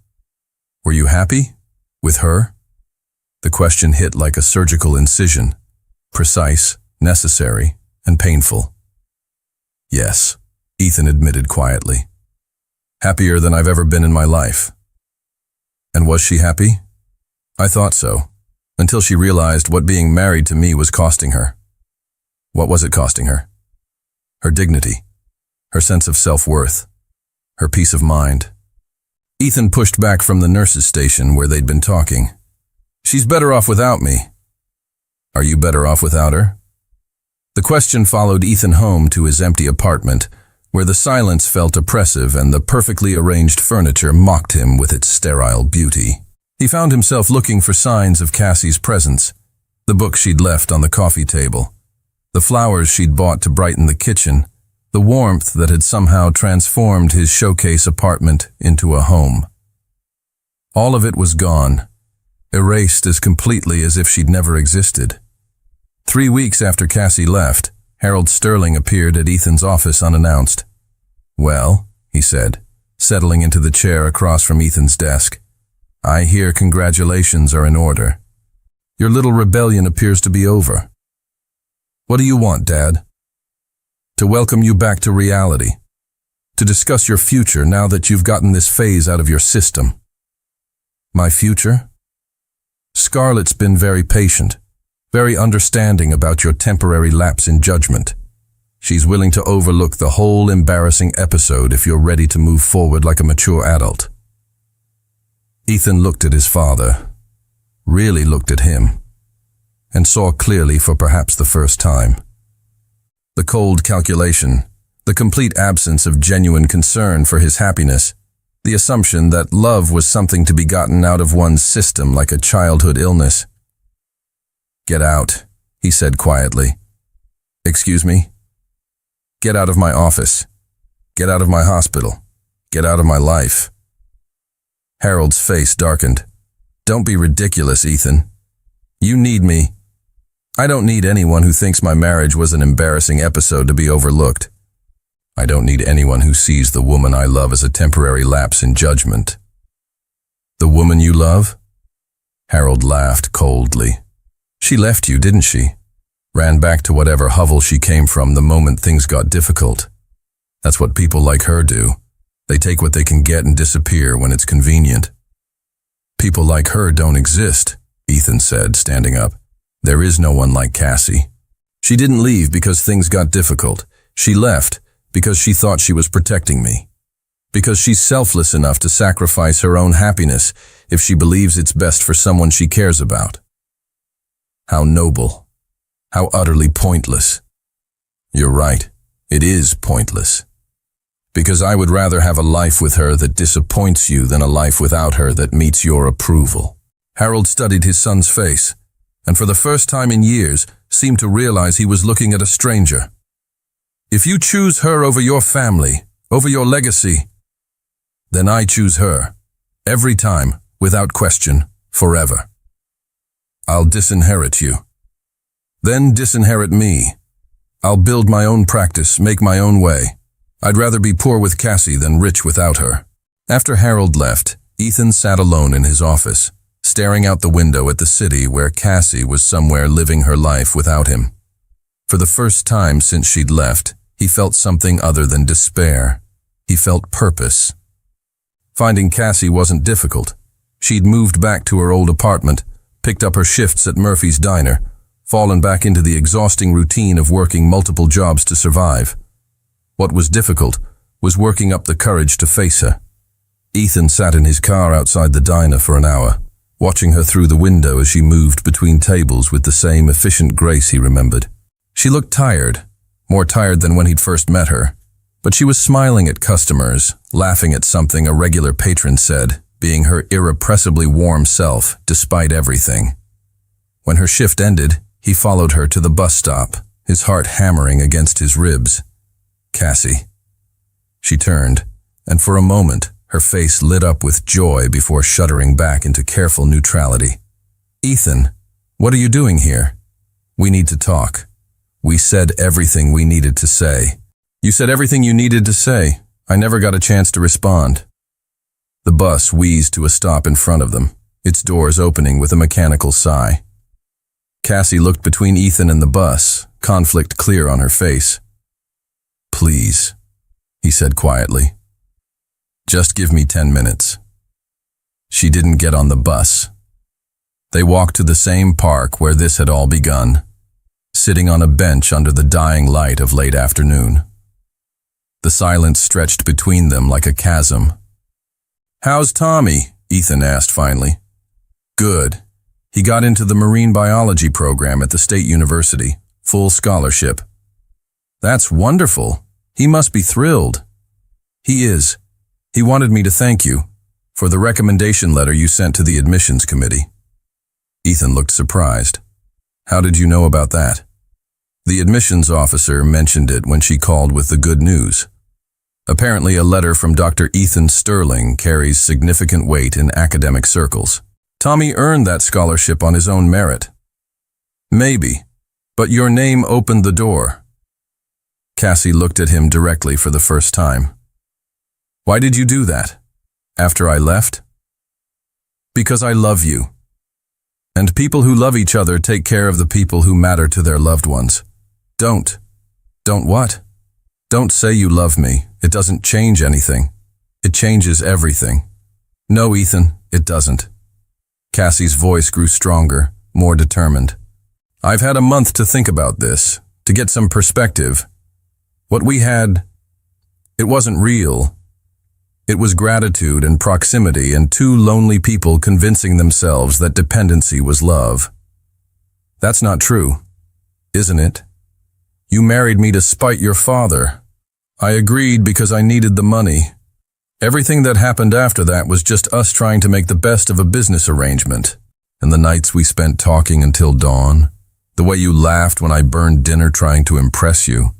Were you happy? With her? The question hit like a surgical incision, precise, necessary, and painful. Yes, Ethan admitted quietly. Happier than I've ever been in my life. And was she happy? I thought so, until she realized what being married to me was costing her. What was it costing her? Her dignity. her sense of self-worth, her peace of mind. Ethan pushed back from the nurse's station where they'd been talking. "She's better off without me." "Are you better off without her?" The question followed Ethan home to his empty apartment, where the silence felt oppressive and the perfectly arranged furniture mocked him with its sterile beauty. He found himself looking for signs of Cassie's presence, the book she'd left on the coffee table, the flowers she'd bought to brighten the kitchen, the warmth that had somehow transformed his showcase apartment into a home. All of it was gone, erased as completely as if she'd never existed. 3 weeks after Cassie left, Harold Sterling appeared at Ethan's office unannounced. "Well," he said, settling into the chair across from Ethan's desk, "I hear congratulations are in order. Your little rebellion appears to be over." "What do you want, Dad?" "To welcome you back to reality. To discuss your future now that you've gotten this phase out of your system." "My future?" "Scarlett's been very patient, very understanding about your temporary lapse in judgment. She's willing to overlook the whole embarrassing episode if you're ready to move forward like a mature adult." Ethan looked at his father, really looked at him, and saw clearly for perhaps the first time. The cold calculation, the complete absence of genuine concern for his happiness, the assumption that love was something to be gotten out of one's system like a childhood illness. "Get out," he said quietly. "Excuse me?" "Get out of my office. Get out of my hospital. Get out of my life." Harold's face darkened. "Don't be ridiculous, Ethan. You need me. I don't need anyone who thinks my marriage was an embarrassing episode to be overlooked. I don't need anyone who sees the woman I love as a temporary lapse in judgment." "The woman you love?" Harold laughed coldly. "She left you, didn't she? Ran back to whatever hovel she came from the moment things got difficult. That's what people like her do. They take what they can get and disappear when it's convenient." "People like her don't exist," Ethan said, standing up. "There is no one like Cassie. She didn't leave because things got difficult. She left because she thought she was protecting me. Because she's selfless enough to sacrifice her own happiness if she believes it's best for someone she cares about." How noble. How utterly pointless. "You're right. It is pointless. Because I would rather have a life with her that disappoints you than a life without her that meets your approval." Harold studied his son's face, and for the first time in years seemed to realize he was looking at a stranger. "If you choose her over your family, over your legacy, then I choose her. Every time, without question, forever. I'll disinherit you. Then disinherit me. I'll build my own practice, make my own way. I'd rather be poor with Cassie than rich without her." After Harold left, Ethan sat alone in his office, staring out the window at the city where Cassie was somewhere living her life without him. For the first time since she'd left, he felt something other than despair. He felt purpose. Finding Cassie wasn't difficult. She'd moved back to her old apartment, picked up her shifts at Murphy's Diner, fallen back into the exhausting routine of working multiple jobs to survive. What was difficult was working up the courage to face her. Ethan sat in his car outside the diner for an hour, watching her through the window as she moved between tables with the same efficient grace he remembered. She looked tired, more tired than when he'd first met her, but she was smiling at customers, laughing at something a regular patron said, being her irrepressibly warm self despite everything. When her shift ended, he followed her to the bus stop, his heart hammering against his ribs. "Cassie." She turned, and for a moment, her face lit up with joy before shuddering back into careful neutrality. "Ethan, what are you doing here?" "We need to talk." "We said everything we needed to say." "You said everything you needed to say. I never got a chance to respond." The bus wheezed to a stop in front of them, its doors opening with a mechanical sigh. Cassie looked between Ethan and the bus, conflict clear on her face. "Please," he said quietly. "Just give me 10 minutes." She didn't get on the bus. They walked to the same park where this had all begun, sitting on a bench under the dying light of late afternoon. The silence stretched between them like a chasm. "How's Tommy?" Ethan asked finally. "Good. He got into the marine biology program at the state university, full scholarship." "That's wonderful. He must be thrilled." "He is. He wanted me to thank you for the recommendation letter you sent to the admissions committee." Ethan looked surprised. "How did you know about that?" "The admissions officer mentioned it when she called with the good news. Apparently, a letter from Dr. Ethan Sterling carries significant weight in academic circles. Tommy earned that scholarship on his own merit." "Maybe, but your name opened the door." Cassie looked at him directly for the first time. "Why did you do that? After I left?" "Because I love you. And people who love each other take care of the people who matter to their loved ones. Don't what? Don't say you love me. It doesn't change anything. It changes everything." "No, Ethan, it doesn't." Cassie's voice grew stronger, more determined. "I've had a month to think about this, to get some perspective. What we had, it wasn't real. It was gratitude and proximity and two lonely people convincing themselves that dependency was love. That's not true, isn't it? You married me to spite your father. I agreed because I needed the money. Everything that happened after that was just us trying to make the best of a business arrangement. And the nights we spent talking until dawn, the way you laughed when I burned dinner trying to impress you,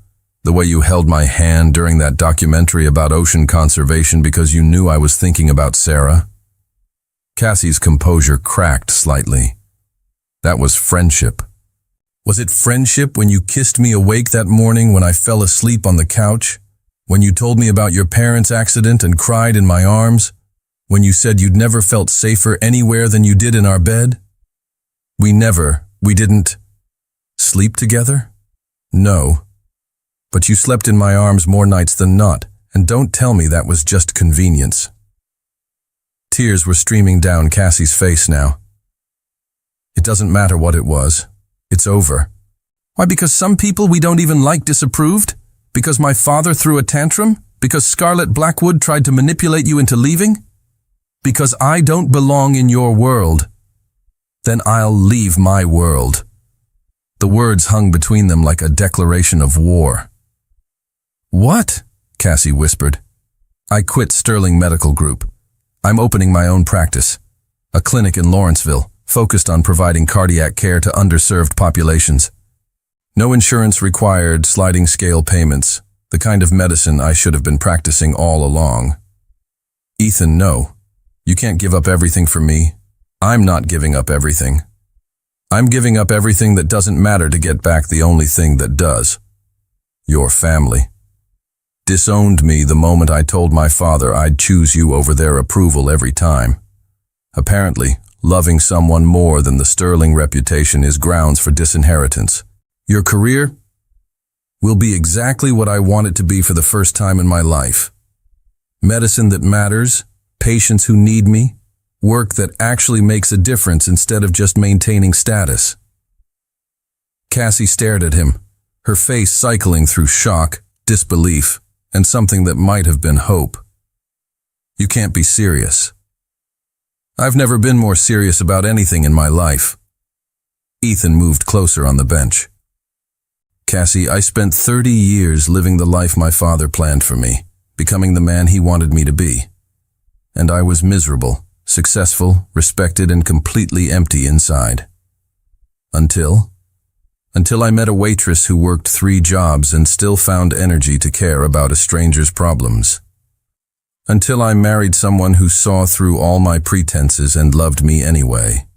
the way you held my hand during that documentary about ocean conservation because you knew I was thinking about Sarah." Cassie's composure cracked slightly. "That was friendship. Was it friendship when you kissed me awake that morning when I fell asleep on the couch? When you told me about your parents' accident and cried in my arms? When you said you'd never felt safer anywhere than you did in our bed? We didn't sleep together? No. But you slept in my arms more nights than not, and don't tell me that was just convenience." Tears were streaming down Cassie's face now. "It doesn't matter what it was. It's over." "Why, because some people we don't even like disapproved? Because my father threw a tantrum? Because Scarlett Blackwood tried to manipulate you into leaving? Because I don't belong in your world? Then I'll leave my world." The words hung between them like a declaration of war. "What?" Cassie whispered. "I quit Sterling Medical Group. I'm opening my own practice, a clinic in Lawrenceville, focused on providing cardiac care to underserved populations. No insurance required, sliding scale payments, the kind of medicine I should have been practicing all along." "Ethan, no. You can't give up everything for me. I'm not giving up everything. I'm giving up everything that doesn't matter to get back the only thing that does. Your family. Disowned me the moment I told my father I'd choose you over their approval every time. Apparently, loving someone more than the Sterling reputation is grounds for disinheritance. Your career will be exactly what I want it to be for the first time in my life. Medicine that matters, patients who need me, work that actually makes a difference instead of just maintaining status." Cassie stared at him, her face cycling through shock, disbelief, and something that might have been hope. "You can't be serious." "I've never been more serious about anything in my life." Ethan moved closer on the bench. "Cassie, I spent 30 years living the life my father planned for me, becoming the man he wanted me to be. And I was miserable, successful, respected, and completely empty inside. Until I met a waitress who worked 3 jobs and still found energy to care about a stranger's problems. Until I married someone who saw through all my pretenses and loved me anyway.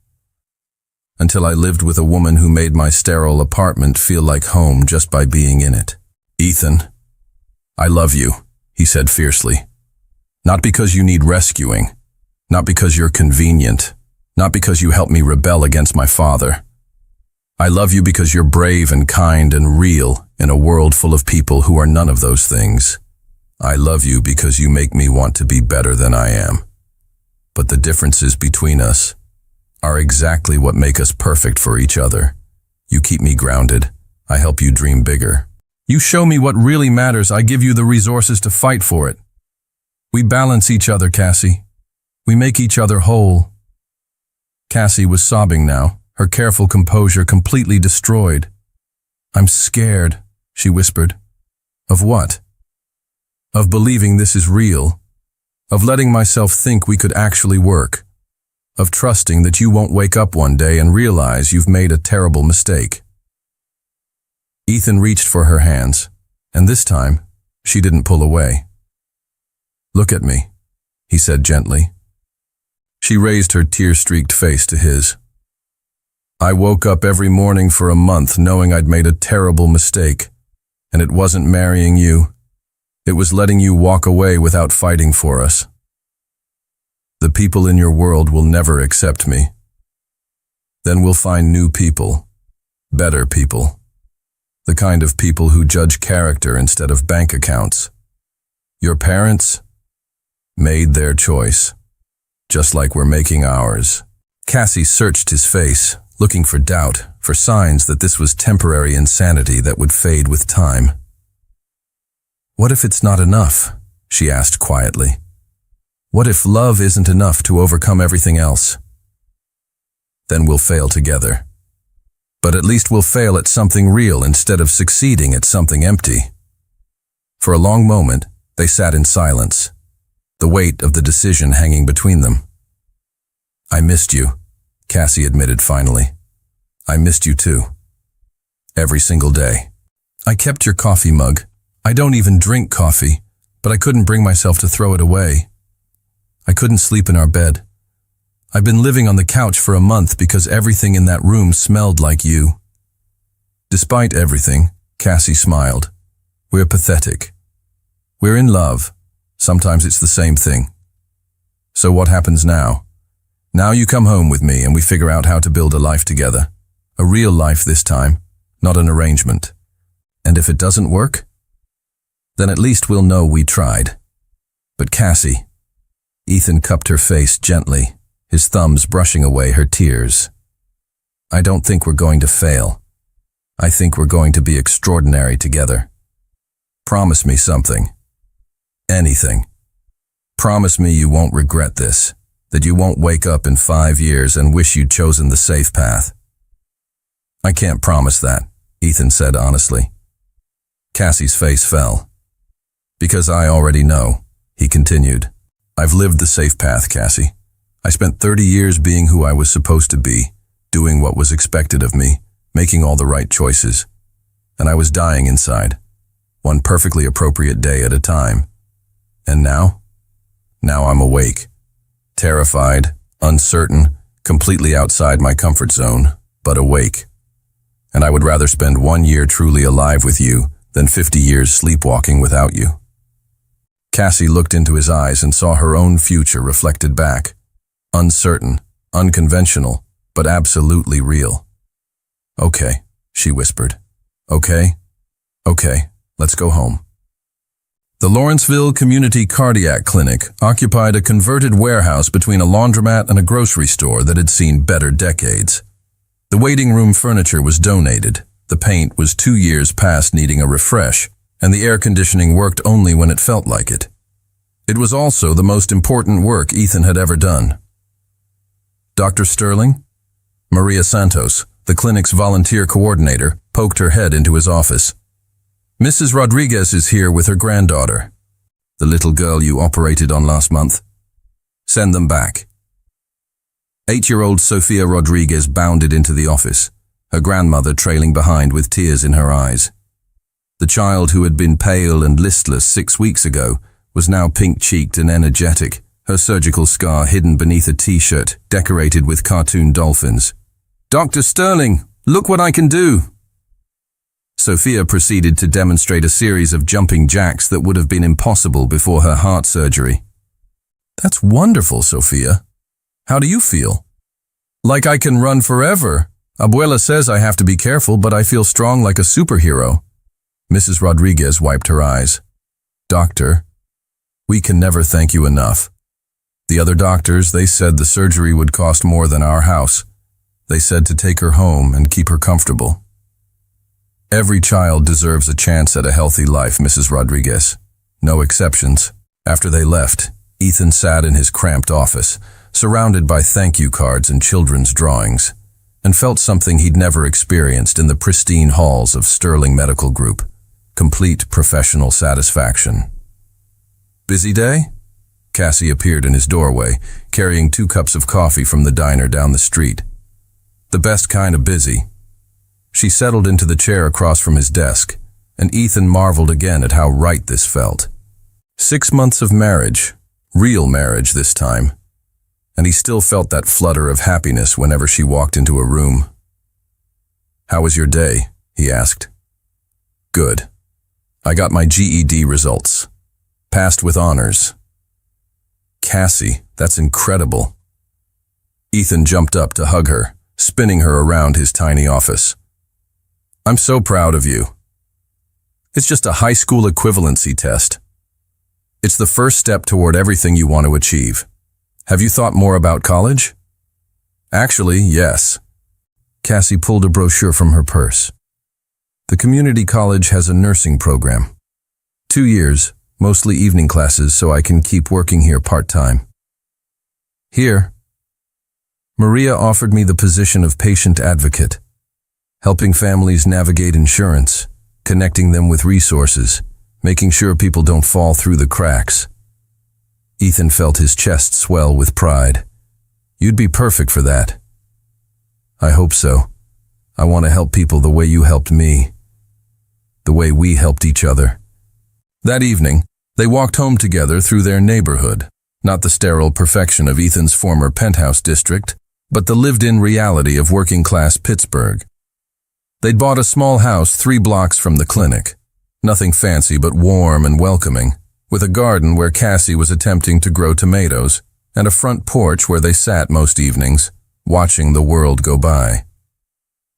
Until I lived with a woman who made my sterile apartment feel like home just by being in it. Ethan, I love you," he said fiercely. "Not because you need rescuing, not because you're convenient, not because you helped me rebel against my father. I love you because you're brave and kind and real in a world full of people who are none of those things. I love you because you make me want to be better than I am. But the differences between us are exactly what make us perfect for each other. You keep me grounded. I help you dream bigger. You show me what really matters, I give you the resources to fight for it. We balance each other, Cassie. We make each other whole. Cassie was sobbing now, her careful composure completely destroyed. I'm scared, she whispered. Of what? Of believing this is real. Of letting myself think we could actually work. Of trusting that you won't wake up one day and realize you've made a terrible mistake. Ethan reached for her hands, and this time, she didn't pull away. Look at me, he said gently. She raised her tear-streaked face to his. I woke up every morning for a month knowing I'd made a terrible mistake, and it wasn't marrying you. It was letting you walk away without fighting for us. The people in your world will never accept me. Then we'll find new people, better people. The kind of people who judge character instead of bank accounts. Your parents made their choice, just like we're making ours. Cassie searched his face, looking for doubt, for signs that this was temporary insanity that would fade with time. What if it's not enough? She asked quietly. What if love isn't enough to overcome everything else? Then we'll fail together. But at least we'll fail at something real instead of succeeding at something empty. For a long moment, they sat in silence, the weight of the decision hanging between them. I missed you, Cassie admitted finally. I missed you too. Every single day. I kept your coffee mug. I don't even drink coffee, but I couldn't bring myself to throw it away. I couldn't sleep in our bed. I've been living on the couch for a month because everything in that room smelled like you. Despite everything, Cassie smiled. We're pathetic. We're in love. Sometimes it's the same thing. So what happens now? Now you come home with me and we figure out how to build a life together. A real life this time, not an arrangement. And if it doesn't work, then at least we'll know we tried. But Cassie, Ethan cupped her face gently, his thumbs brushing away her tears. I don't think we're going to fail. I think we're going to be extraordinary together. Promise me something. Anything. Promise me you won't regret this, that you won't wake up in 5 years and wish you'd chosen the safe path. I can't promise that, Ethan said honestly. Cassie's face fell. Because I already know, he continued. I've lived the safe path, Cassie. I spent 30 years being who I was supposed to be, doing what was expected of me, making all the right choices. And I was dying inside, one perfectly appropriate day at a time. And now? Now I'm awake, terrified, uncertain, completely outside my comfort zone, but awake. And I would rather spend 1 year truly alive with you than 50 years sleepwalking without you. Cassie looked into his eyes and saw her own future reflected back. Uncertain, unconventional, but absolutely real. Okay, she whispered. Okay? Okay, let's go home. The Lawrenceville Community Cardiac Clinic occupied a converted warehouse between a laundromat and a grocery store that had seen better decades. The waiting room furniture was donated, the paint was 2 years past needing a refresh, and the air conditioning worked only when it felt like it. It was also the most important work Ethan had ever done. Dr. Sterling? Maria Santos, the clinic's volunteer coordinator, poked her head into his office. Mrs. Rodriguez is here with her granddaughter, the little girl you operated on last month. Send them back. 8-year-old Sofia Rodriguez bounded into the office, her grandmother trailing behind with tears in her eyes. The child who had been pale and listless 6 weeks ago was now pink-cheeked and energetic, her surgical scar hidden beneath a t-shirt decorated with cartoon dolphins. Dr. Sterling, look what I can do! Sophia proceeded to demonstrate a series of jumping jacks that would have been impossible before her heart surgery. That's wonderful, Sophia. How do you feel? Like I can run forever. Abuela says I have to be careful, but I feel strong like a superhero. Mrs. Rodriguez wiped her eyes. Doctor, we can never thank you enough. The other doctors, they said the surgery would cost more than our house. They said to take her home and keep her comfortable. Every child deserves a chance at a healthy life, Mrs. Rodriguez. No exceptions. After they left, Ethan sat in his cramped office, surrounded by thank you cards and children's drawings, and felt something he'd never experienced in the pristine halls of Sterling Medical Group: complete professional satisfaction. Busy day? Cassie appeared in his doorway, carrying 2 cups of coffee from the diner down the street. The best kind of busy. She settled into the chair across from his desk, and Ethan marveled again at how right this felt. 6 months of marriage, real marriage this time, and he still felt that flutter of happiness whenever she walked into a room. "How was your day?" he asked. "Good. I got my GED results. Passed with honors." "Cassie, that's incredible." Ethan jumped up to hug her, spinning her around his tiny office. "I'm so proud of you. It's just a high school equivalency test. It's the first step toward everything you want to achieve. Have you thought more about college?" "Actually, yes." Cassie pulled a brochure from her purse. "The community college has a nursing program. 2 years, mostly evening classes, so I can keep working here part-time." "Here." Maria offered me the position of patient advocate, helping families navigate insurance, connecting them with resources, making sure people don't fall through the cracks. Ethan felt his chest swell with pride. "You'd be perfect for that." "I hope so. I want to help people the way you helped me. The way we helped each other." That evening, they walked home together through their neighborhood, not the sterile perfection of Ethan's former penthouse district, but the lived-in reality of working-class Pittsburgh. They'd bought a small house 3 blocks from the clinic, nothing fancy but warm and welcoming, with a garden where Cassie was attempting to grow tomatoes, and a front porch where they sat most evenings, watching the world go by.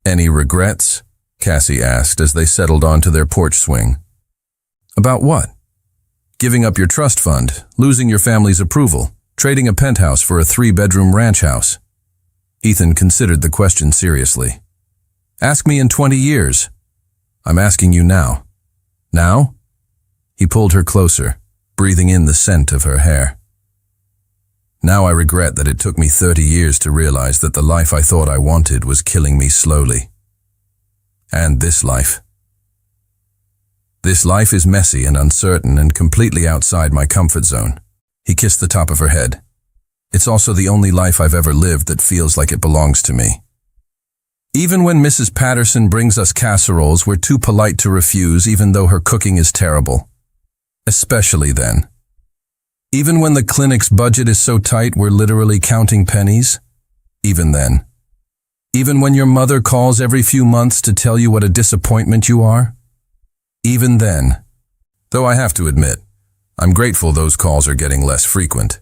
"Any regrets?" Cassie asked as they settled onto their porch swing. "About what?" "Giving up your trust fund, losing your family's approval, trading a penthouse for a 3-bedroom ranch house." Ethan considered the question seriously. "Ask me in 20 years. I'm asking you now." "Now?" He pulled her closer, breathing in the scent of her hair. "Now I regret that it took me 30 years to realize that the life I thought I wanted was killing me slowly. And this life. This life is messy and uncertain and completely outside my comfort zone." He kissed the top of her head. "It's also the only life I've ever lived that feels like it belongs to me. Even when Mrs. Patterson brings us casseroles, we're too polite to refuse, even though her cooking is terrible. Especially then. Even when the clinic's budget is so tight we're literally counting pennies. Even then. Even when your mother calls every few months to tell you what a disappointment you are. Even then. Though I have to admit, I'm grateful those calls are getting less frequent."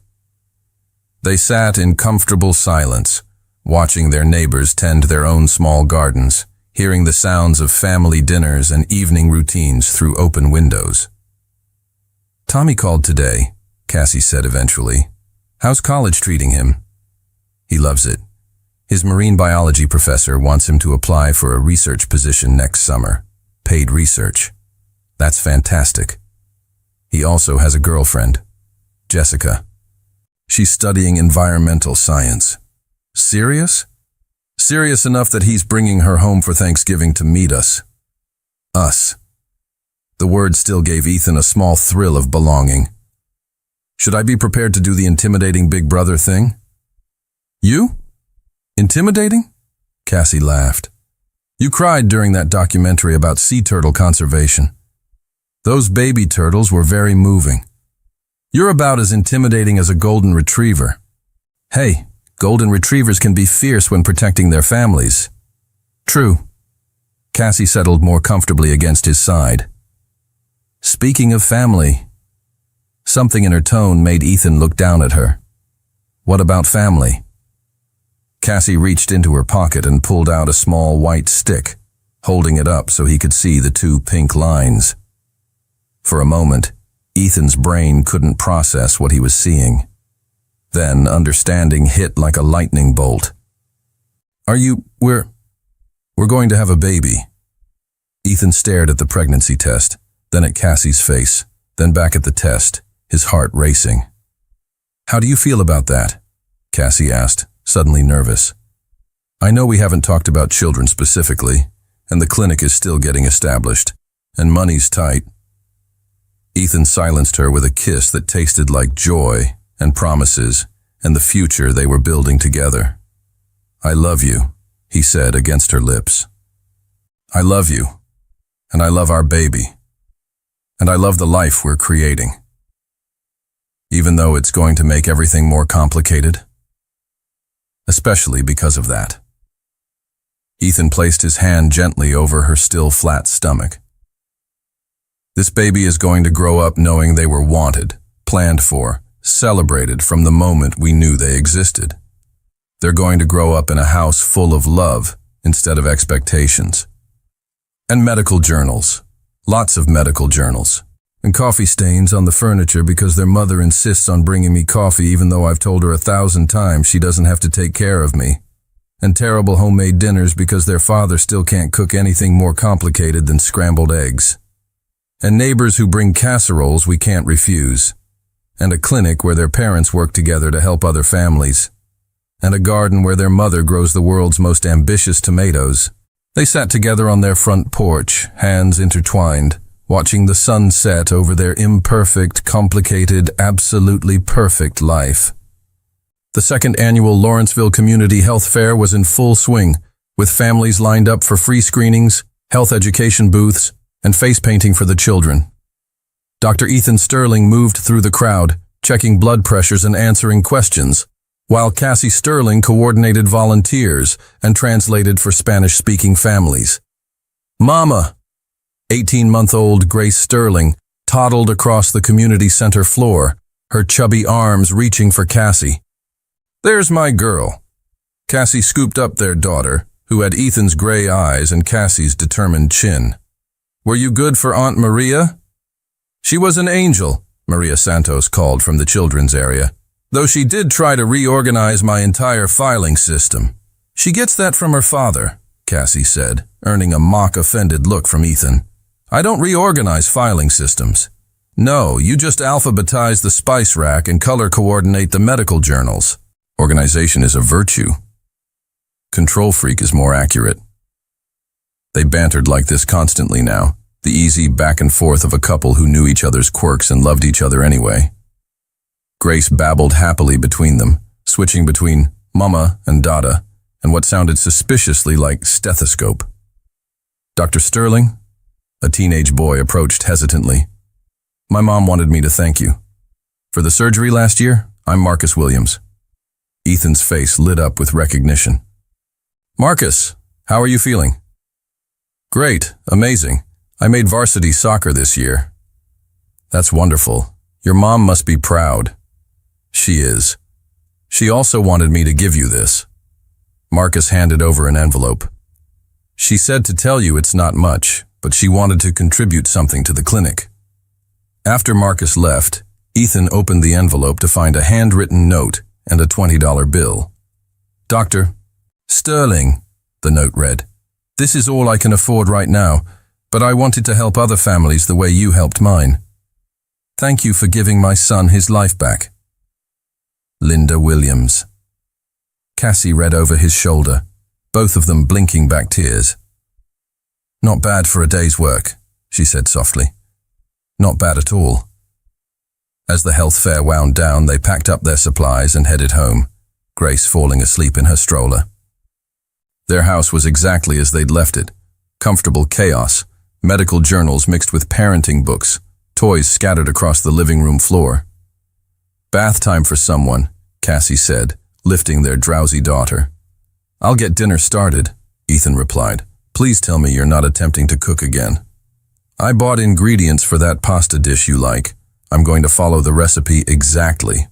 They sat in comfortable silence, watching their neighbors tend their own small gardens, hearing the sounds of family dinners and evening routines through open windows. "Tommy called today," Cassie said eventually. "How's college treating him?" "He loves it. His marine biology professor wants him to apply for a research position next summer. Paid research. That's fantastic. He also has a girlfriend, Jessica. She's studying environmental science. Serious? Serious enough that he's bringing her home for Thanksgiving to meet us. Us." The word still gave Ethan a small thrill of belonging. "Should I be prepared to do the intimidating big brother thing?" "You? Intimidating?" Cassie laughed. "You cried during that documentary about sea turtle conservation. Those baby turtles were very moving. You're about as intimidating as a golden retriever. Hey, golden retrievers can be fierce when protecting their families." "True." Cassie settled more comfortably against his side. "Speaking of family." Something in her tone made Ethan look down at her. "What about family?" Cassie reached into her pocket and pulled out a small white stick, holding it up so he could see the 2 pink lines. For a moment, Ethan's brain couldn't process what he was seeing. Then understanding hit like a lightning bolt. We're going to have a baby." Ethan stared at the pregnancy test, then at Cassie's face, then back at the test, his heart racing. "How do you feel about that?" Cassie asked, suddenly nervous. "I know we haven't talked about children specifically, and the clinic is still getting established, and money's tight." Ethan silenced her with a kiss that tasted like joy and promises and the future they were building together. "I love you," he said against her lips. "I love you, and I love our baby, and I love the life we're creating. Even though it's going to make everything more complicated, especially because of that." Ethan placed his hand gently over her still flat stomach. "This baby is going to grow up knowing they were wanted, planned for, celebrated from the moment we knew they existed. They're going to grow up in a house full of love instead of expectations. And medical journals, lots of medical journals, and coffee stains on the furniture because their mother insists on bringing me coffee even though I've told her 1,000 times she doesn't have to take care of me. And terrible homemade dinners because their father still can't cook anything more complicated than scrambled eggs. And neighbors who bring casseroles we can't refuse. And a clinic where their parents work together to help other families. And a garden where their mother grows the world's most ambitious tomatoes. They sat together on their front porch, hands intertwined, watching the sun set over their imperfect, complicated, absolutely perfect life. The second annual Lawrenceville Community Health Fair was in full swing, with families lined up for free screenings, health education booths, and face painting for the children. Dr. Ethan Sterling moved through the crowd, checking blood pressures and answering questions, while Cassie Sterling coordinated volunteers and translated for Spanish-speaking families. "Mama!" 18-month-old Grace Sterling toddled across the community center floor, her chubby arms reaching for Cassie. "There's my girl." Cassie scooped up their daughter, who had Ethan's gray eyes and Cassie's determined chin. "Were you good for Aunt Maria?" "She was an angel," Maria Santos called from the children's area, "though she did try to reorganize my entire filing system." "She gets that from her father," Cassie said, earning a mock-offended look from Ethan. "I don't reorganize filing systems. No, you just alphabetize the spice rack and color coordinate the medical journals. Organization is a virtue. Control freak is more accurate." They bantered like this constantly now, the easy back and forth of a couple who knew each other's quirks and loved each other anyway. Grace babbled happily between them, switching between Mama and Dada, and what sounded suspiciously like stethoscope. "Dr. Sterling?" A teenage boy approached hesitantly. "My mom wanted me to thank you. For the surgery last year, I'm Marcus Williams." Ethan's face lit up with recognition. "Marcus, how are you feeling?" "Great, amazing. I made varsity soccer this year." "That's wonderful. Your mom must be proud." "She is. She also wanted me to give you this." Marcus handed over an envelope. "She said to tell you it's not much, but she wanted to contribute something to the clinic." After Marcus left, Ethan opened the envelope to find a handwritten note and a $20 bill. "Dr. Sterling," the note read, "this is all I can afford right now, but I wanted to help other families the way you helped mine. Thank you for giving my son his life back. Linda Williams." Cassie read over his shoulder, both of them blinking back tears. "Not bad for a day's work," she said softly. "Not bad at all." As the health fair wound down, they packed up their supplies and headed home, Grace falling asleep in her stroller. Their house was exactly as they'd left it, comfortable chaos, medical journals mixed with parenting books, toys scattered across the living room floor. "Bath time for someone," Cassie said, lifting their drowsy daughter. "I'll get dinner started," Ethan replied. "Please tell me you're not attempting to cook again." "I bought ingredients for that pasta dish you like. I'm going to follow the recipe exactly."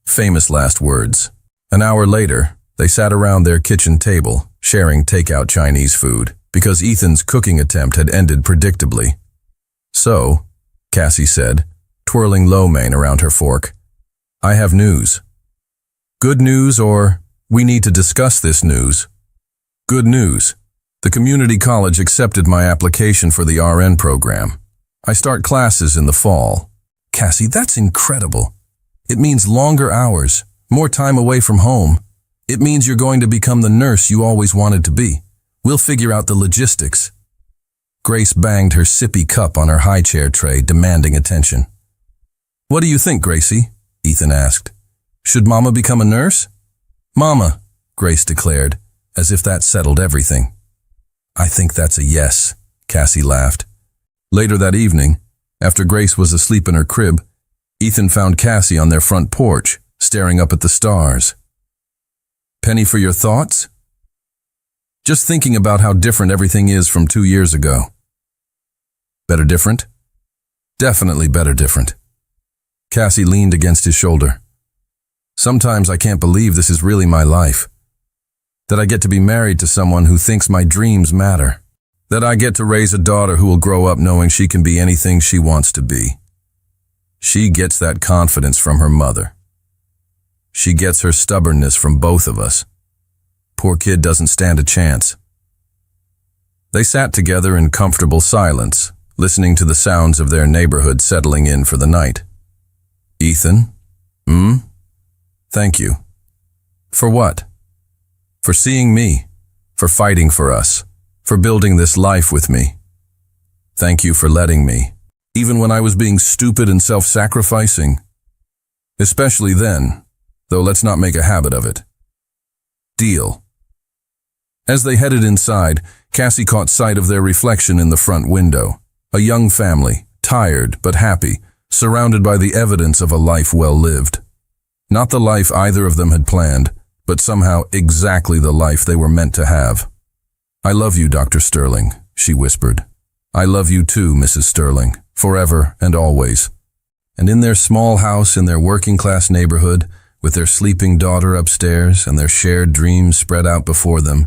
Famous last words. An hour later, they sat around their kitchen table, sharing takeout Chinese food, because Ethan's cooking attempt had ended predictably. "So," Cassie said, twirling lo mein around her fork, "I have news." "Good news or, we need to discuss this news?" "Good news. The community college accepted my application for the RN program. I start classes in the fall. Cassie, that's incredible. It means longer hours, more time away from home. It means you're going to become the nurse you always wanted to be. We'll figure out the logistics. Grace banged her sippy cup on her high chair tray, demanding attention. What do you think, Gracie? Ethan asked. Should Mama become a nurse? Mama, Grace declared, as if that settled everything. I think that's a yes, Cassie laughed. Later that evening, after Grace was asleep in her crib, Ethan found Cassie on their front porch, staring up at the stars. Penny, for your thoughts? Just thinking about how different everything is from 2 years ago. Better different? Definitely better different. Cassie leaned against his shoulder. Sometimes I can't believe this is really my life. That I get to be married to someone who thinks my dreams matter. That I get to raise a daughter who will grow up knowing she can be anything she wants to be. She gets that confidence from her mother. She gets her stubbornness from both of us. Poor kid doesn't stand a chance. They sat together in comfortable silence, listening to the sounds of their neighborhood settling in for the night. Ethan? Thank you. For what? For seeing me, for fighting for us, for building this life with me. Thank you for letting me, even when I was being stupid and self-sacrificing. Especially then, though let's not make a habit of it. Deal. As they headed inside, Cassie caught sight of their reflection in the front window. A young family, tired but happy, surrounded by the evidence of a life well lived. Not the life either of them had planned, but somehow exactly the life they were meant to have. I love you, Dr. Sterling, she whispered. I love you too, Mrs. Sterling, forever and always. And in their small house in their working-class neighborhood, with their sleeping daughter upstairs and their shared dreams spread out before them,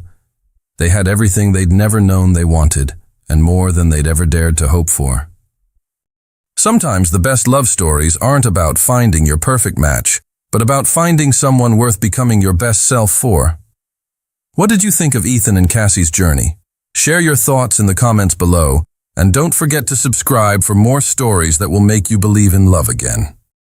they had everything they'd never known they wanted, and more than they'd ever dared to hope for. Sometimes the best love stories aren't about finding your perfect match, but about finding someone worth becoming your best self for. What did you think of Ethan and Cassie's journey? Share your thoughts in the comments below, and don't forget to subscribe for more stories that will make you believe in love again.